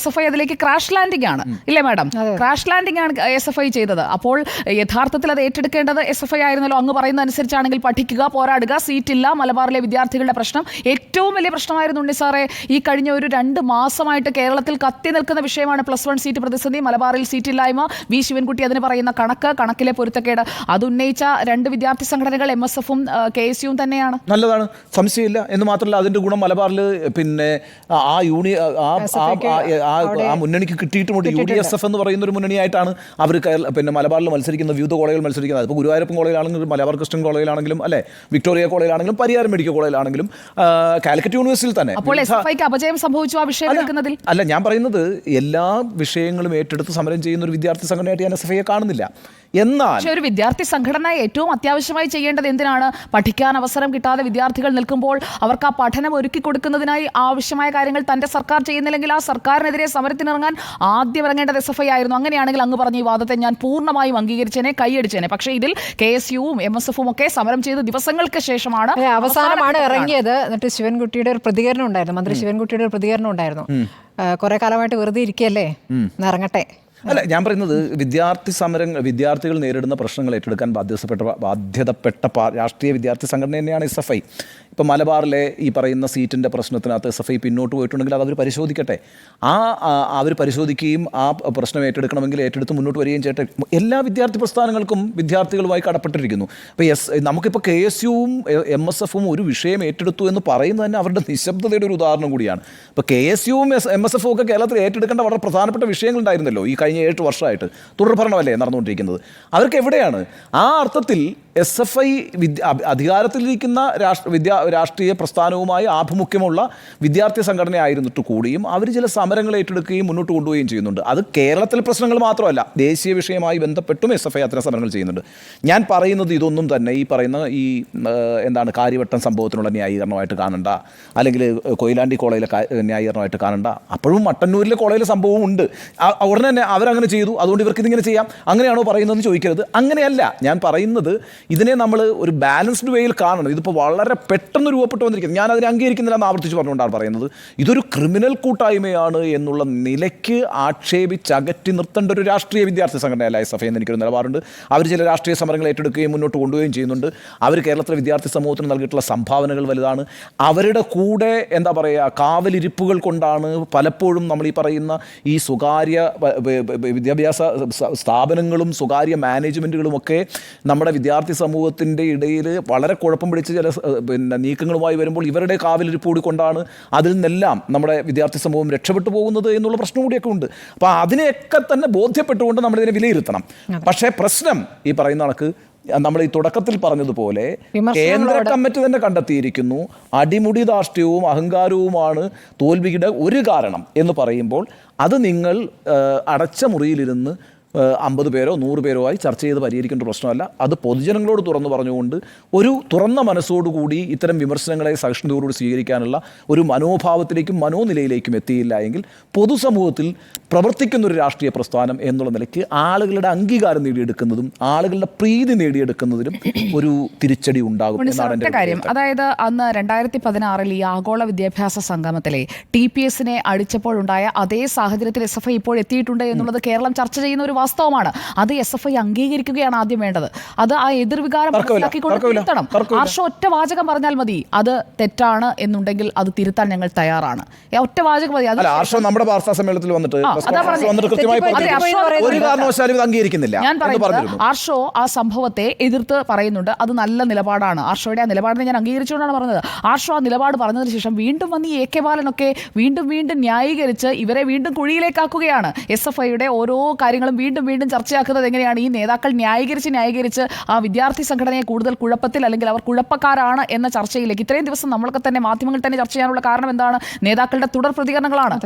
SFI അതിലേക്ക് ക്രാഷ് ലാൻഡിംഗ് ആണ്, ഇല്ലേ മാഡം? ക്രാഷ് ലാൻഡിംഗ് ആണ് SFI ചെയ്തത്. അപ്പോൾ യഥാർത്ഥത്തിൽ അത് ഏറ്റെടുക്കേണ്ടത് SFI ആയിരുന്നല്ലോ. അങ്ങ് പറയുന്ന അനുസരിച്ചാണെങ്കിൽ പഠിക്കുക, പോരാടുക, സീറ്റില്ല, മലബാറിലെ വിദ്യാർത്ഥികളുടെ പ്രശ്നം ഏറ്റവും വലിയ പ്രശ്നമായിരുന്നു. ഉണ്ണി സാറേ, ഈ കഴിഞ്ഞ ഒരു 2 മാസമായിട്ട് കേരളത്തിൽ കത്തി നിൽക്കുന്ന വിഷയമാണ് +1 സീറ്റ് പ്രതിസന്ധി, മലബാറിൽ സീറ്റില്ലായ്മ, V ശിവൻകുട്ടി അതിന് പറയുന്ന കണക്കിലെ പൊരുത്തക്കേട്. അത് ഉന്നയിച്ച 2 വിദ്യാർത്ഥി സംഘടനകൾ MSFും KSUവും തന്നെയാണ്. നല്ലതാണ്, സംശയമില്ല. എന്ന് മാത്രമല്ല അതിൻ്റെ ഗുണം മലബാറിൽ ആ മുന്നണിക്ക് കിട്ടിയിട്ടുമുണ്ട്. UDSF എന്ന് പറയുന്ന ഒരു മുന്നണിയായിട്ടാണ് അവർ മലബാറിൽ മത്സരിക്കുന്ന, വിവിധ കോളേജുകൾ മത്സരിക്കുന്നത്. ഇപ്പോൾ ഗുരുവായൂരപ്പൻ കോളേജിലാണെങ്കിലും, മലബാർ ക്രിസ്ത്യൻ കോളേജിലാണെങ്കിലും, അല്ലെ വിക്ടോറിയ കോളേജിലാണെങ്കിലും, പരിയാരം മെഡിക്കൽ കോളേജിലാണെങ്കിലും, കാലിക്കറ്റ് യൂണിവേഴ്സിറ്റിയിൽ തന്നെ. അപ്പോൾ SFIക്ക് അപജയം സംഭവിച്ചു ആ വിഷയം എടുക്കുന്നതിൽ? അല്ല, ഞാൻ പറയുന്നത് എല്ലാ വിഷയങ്ങളും ഏറ്റെടുത്ത് സമരം ചെയ്യുന്ന ഒരു വിദ്യാർത്ഥി സംഘടനയായിട്ട് ഞാൻ SFIയെ കാണുന്നില്ല. എന്നാൽ ഒരു വിദ്യാർത്ഥി സംഘടന ഏറ്റവും അത്യാവശ്യം ആവശ്യമായി ചെയ്യേണ്ടത് എന്തിനാണ്? പഠിക്കാൻ അവസരം കിട്ടാതെ വിദ്യാർത്ഥികൾ നിൽക്കുമ്പോൾ അവർക്ക് ആ പഠനം ഒരുക്കി കൊടുക്കുന്നതിനായി ആവശ്യമായ കാര്യങ്ങൾ തന്റെ സർക്കാർ ചെയ്യുന്നില്ലെങ്കിൽ ആ സർക്കാരിനെതിരെ സമരത്തിനിറങ്ങാൻ ആദ്യം ഇറങ്ങേണ്ടത് SFI ആയിരുന്നു. അങ്ങനെയാണെങ്കിൽ അങ്ങ് പറഞ്ഞ ഈ വാദത്തെ ഞാൻ പൂർണ്ണമായും അംഗീകരിച്ചേനെ, കൈയടിച്ചേനെ. പക്ഷേ ഇതിൽ KSUവും MSFും ഒക്കെ സമരം ചെയ്ത് ദിവസങ്ങൾക്ക് ശേഷമാണ് അവസാനമാണ് ഇറങ്ങിയത്. എന്നിട്ട് ശിവൻകുട്ടിയുടെ ഒരു പ്രതികരണം ഉണ്ടായിരുന്നു, മന്ത്രി ശിവൻകുട്ടിയുടെ ഒരു പ്രതികരണം ഉണ്ടായിരുന്നു, കുറെ കാലമായിട്ട് വെറുതെ ഇരിക്കുകയല്ലേ, ഇറങ്ങട്ടെ. അല്ല, ഞാൻ പറയുന്നത് വിദ്യാർത്ഥികൾ നേരിടുന്ന പ്രശ്നങ്ങൾ ഏറ്റെടുക്കാൻ ബാധ്യതപ്പെട്ട രാഷ്ട്രീയ വിദ്യാർത്ഥി സംഘടന തന്നെയാണ് SFI. ഇപ്പം മലബാറിലെ ഈ പറയുന്ന സീറ്റിൻ്റെ പ്രശ്നത്തിനകത്ത് SFI പിന്നോട്ട് പോയിട്ടുണ്ടെങ്കിൽ അതവർ പരിശോധിക്കട്ടെ. അവർ പരിശോധിക്കുകയും ആ പ്രശ്നം ഏറ്റെടുക്കണമെങ്കിൽ ഏറ്റെടുത്ത് മുന്നോട്ട് വരികയും ചെയ്യട്ടെ. എല്ലാ വിദ്യാർത്ഥി പ്രസ്ഥാനങ്ങൾക്കും വിദ്യാർത്ഥികളുമായി കടപ്പെട്ടിരിക്കുന്നു. ഇപ്പോൾ നമുക്കിപ്പോൾ KSUവും MSFും ഒരു വിഷയം ഏറ്റെടുത്തു എന്ന് പറയുന്നത് തന്നെ അവരുടെ നിശബ്ദതയുടെ ഒരു ഉദാഹരണം കൂടിയാണ്. ഇപ്പോൾ KSUവും MSFും ഒക്കെ കേരളത്തിൽ ഏറ്റെടുക്കേണ്ട വളരെ പ്രധാനപ്പെട്ട വിഷയങ്ങളുണ്ടായിരുന്നല്ലോ ഈ കഴിഞ്ഞ 7 വർഷമായിട്ട്. തുടർഭരണമല്ലേ നടന്നുകൊണ്ടിരിക്കുന്നത്. അവർക്ക് എവിടെയാണ് ആ അർത്ഥത്തിൽ SFI അധികാരത്തിലിരിക്കുന്ന രാഷ്ട്രീയ പ്രസ്ഥാനവുമായി ആഭിമുഖ്യമുള്ള വിദ്യാർത്ഥി സംഘടനയായിരുന്നിട്ട് കൂടിയും അവർ ചില സമരങ്ങൾ ഏറ്റെടുക്കുകയും മുന്നോട്ട് കൊണ്ടുപോവുകയും ചെയ്യുന്നുണ്ട്. അത് കേരളത്തിലെ പ്രശ്നങ്ങൾ മാത്രമല്ല, ദേശീയ വിഷയമായി ബന്ധപ്പെട്ടും SFI അത്തരം സമരങ്ങൾ ചെയ്യുന്നുണ്ട്. ഞാൻ പറയുന്നത് ഇതൊന്നും തന്നെ ഈ പറയുന്ന കാര്യവട്ടം സംഭവത്തിനുള്ള ന്യായീകരണമായിട്ട് കാണണ്ട, അല്ലെങ്കിൽ കൊയിലാണ്ടി കോളേജിലെ ന്യായീകരണമായിട്ട് കാണണ്ട. അപ്പോഴും മട്ടന്നൂരിലെ കോളേജിലെ സംഭവവും ഉണ്ട്. ഉടനെ തന്നെ അവരങ്ങനെ ചെയ്തു, അതുകൊണ്ട് ഇവർക്ക് ഇതിങ്ങനെ ചെയ്യാം, അങ്ങനെയാണോ പറയുന്നതെന്ന് ചോദിക്കരുത്. അങ്ങനെയല്ല ഞാൻ പറയുന്നത്. ഇതിനെ നമ്മൾ ഒരു ബാലൻസ്ഡ് വേയിൽ കാണണം. ഇതിപ്പോൾ വളരെ പെട്ടെന്ന് രൂപപ്പെട്ടു വന്നിരിക്കുന്നത്. ഞാൻ അതിനെ അംഗീകരിക്കുന്നില്ല എന്ന് ആവർത്തിച്ച് പറഞ്ഞുകൊണ്ടാണ് പറയുന്നത്. ഇതൊരു ക്രിമിനൽ കൂട്ടായ്മയാണ് എന്നുള്ള നിലയ്ക്ക് ആക്ഷേപിച്ചകറ്റി നിർത്തേണ്ട ഒരു രാഷ്ട്രീയ വിദ്യാർത്ഥി സംഘടനയല്ല SFI എന്ന് എനിക്കൊരു നിലപാടുണ്ട്. അവർ ചില രാഷ്ട്രീയ സമരങ്ങൾ ഏറ്റെടുക്കുകയും മുന്നോട്ട് കൊണ്ടുപോവുകയും ചെയ്യുന്നുണ്ട്. അവർ കേരളത്തിലെ വിദ്യാർത്ഥി സമൂഹത്തിന് നൽകിയിട്ടുള്ള സംഭാവനകൾ വലുതാണ്. അവരുടെ കൂടെ കാവലിരിപ്പുകൾ കൊണ്ടാണ് പലപ്പോഴും നമ്മൾ ഈ പറയുന്ന ഈ സ്വകാര്യ വിദ്യാഭ്യാസ സ്ഥാപനങ്ങളും സ്വകാര്യ മാനേജ്മെൻറ്റുകളും ഒക്കെ നമ്മുടെ വിദ്യാർത്ഥി സമൂഹത്തിൻ്റെ ഇടയിൽ വളരെ കുഴപ്പം പിടിച്ച് ചില നീക്കങ്ങളുമായി വരുമ്പോൾ ഇവരുടെ കാവലിരിപ്പ് കൂടി കൊണ്ടാണ് അതിൽ നിന്നെല്ലാം നമ്മുടെ വിദ്യാർത്ഥി സമൂഹം രക്ഷപ്പെട്ടു പോകുന്നത് എന്നുള്ള പ്രശ്നം കൂടിയൊക്കെ ഉണ്ട്. അപ്പോൾ അതിനെയൊക്കെ തന്നെ ബോധ്യപ്പെട്ടുകൊണ്ട് നമ്മളിതിനെ വിലയിരുത്തണം. പക്ഷേ പ്രശ്നം ഈ പറയുന്ന കണക്ക് നമ്മൾ ഈ തുടക്കത്തിൽ പറഞ്ഞതുപോലെ കേന്ദ്ര കമ്മിറ്റി തന്നെ കണ്ടെത്തിയിരിക്കുന്നു, അടിമുടി ധാർഷ്ട്യവും അഹങ്കാരവുമാണ് തോൽവിയുടെ ഒരു കാരണം എന്ന് പറയുമ്പോൾ അത് നിങ്ങൾ അടച്ച മുറിയിലിരുന്ന് 50 പേരോ 100 പേരോ ആയി ചർച്ച ചെയ്ത് പരിഹരിക്കേണ്ട പ്രശ്നമല്ല. അത് പൊതുജനങ്ങളോട് തുറന്നു പറഞ്ഞുകൊണ്ട് ഒരു തുറന്ന മനസ്സോടുകൂടി ഇത്തരം വിമർശനങ്ങളെ സഹിഷ്ണുതയോടുകൂടി സ്വീകരിക്കാനുള്ള ഒരു മനോഭാവത്തിലേക്കും മനോനിലയിലേക്കും എത്തിയില്ല എങ്കിൽ പൊതുസമൂഹത്തിൽ പ്രവർത്തിക്കുന്നൊരു രാഷ്ട്രീയ പ്രസ്ഥാനം എന്നുള്ള നിലയ്ക്ക് ആളുകളുടെ അംഗീകാരം നേടിയെടുക്കുന്നതും ആളുകളുടെ പ്രീതി നേടിയെടുക്കുന്നതിലും ഒരു തിരിച്ചടി ഉണ്ടാകും എന്നാണ് എൻ്റെ കാര്യം. അതായത് അന്ന് 2016 ഈ ആഗോള വിദ്യാഭ്യാസ സംഗമത്തിലെ TPS-നെ അടിച്ചപ്പോഴുണ്ടായ അതേ സാഹചര്യത്തിൽ SFI ഇപ്പോൾ എത്തിയിട്ടുണ്ട് എന്നുള്ളത് കേരളം ചർച്ച ചെയ്യുന്ന ഒരു വാസ്തവമാണ്. അത് SFI അംഗീകരിക്കുകയാണ് ആദ്യം വേണ്ടത്. അത് ആ എതിർവികാരം മനസ്സിലാക്കിക്കൊണ്ട് തിരുത്തണം. ഒറ്റ വാചകം പറഞ്ഞാൽ മതി അത് തെറ്റാണ് എന്നുണ്ടെങ്കിൽ അത് തിരുത്താൻ ഞങ്ങൾ തയ്യാറാണ്. ഒറ്റ വാചകം മതി. നമ്മുടെ വാർത്താ സമ്മേളനത്തിൽ വന്നിട്ട് ഞാൻ പറയുന്നത് ആർഷോ ആ സംഭവത്തെ എതിർത്ത് പറയുന്നുണ്ട്. അത് നല്ല നിലപാടാണ്. ആർഷോയുടെ ആ നിലപാടിനെ ഞാൻ അംഗീകരിച്ചുകൊണ്ടാണ് പറഞ്ഞത്. ആർഷോ ആ നിലപാട് പറഞ്ഞതിന് ശേഷം വീണ്ടും വന്ന് ഈ AK ബാലനൊക്കെ വീണ്ടും ന്യായീകരിച്ച് ഇവരെ വീണ്ടും കുഴിയിലേക്കാക്കുകയാണ്. SFIയുടെ ഓരോ കാര്യങ്ങളും വീണ്ടും ചർച്ചയാക്കുന്നത് എങ്ങനെയാണ്? ഈ നേതാക്കൾ ന്യായീകരിച്ച് ആ വിദ്യാർത്ഥി സംഘടനയെ കൂടുതൽ കുഴപ്പത്തിൽ, അല്ലെങ്കിൽ അവർ കുഴപ്പക്കാരാണ് എന്ന ചർച്ചയിലേക്ക് ഇത്രയും ദിവസം നമ്മളൊക്കെ തന്നെ മാധ്യമങ്ങൾ തന്നെ ചർച്ച ചെയ്യാനുള്ള കാരണം എന്താണ്? നേതാക്കളുടെ തുടർ പ്രതികരണങ്ങളാണ്.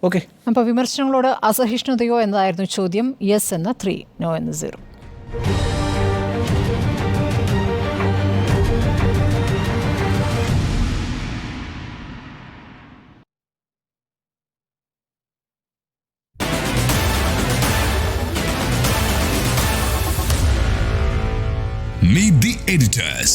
ഓക്കെ, അപ്പോൾ വിമർശനങ്ങളോട് അസഹിഷ്ണുതയോ എന്നതായിരുന്നു ചോദ്യം. യെസ് എന്ന് 3, നോ എന്ന് 0. Meet the editors.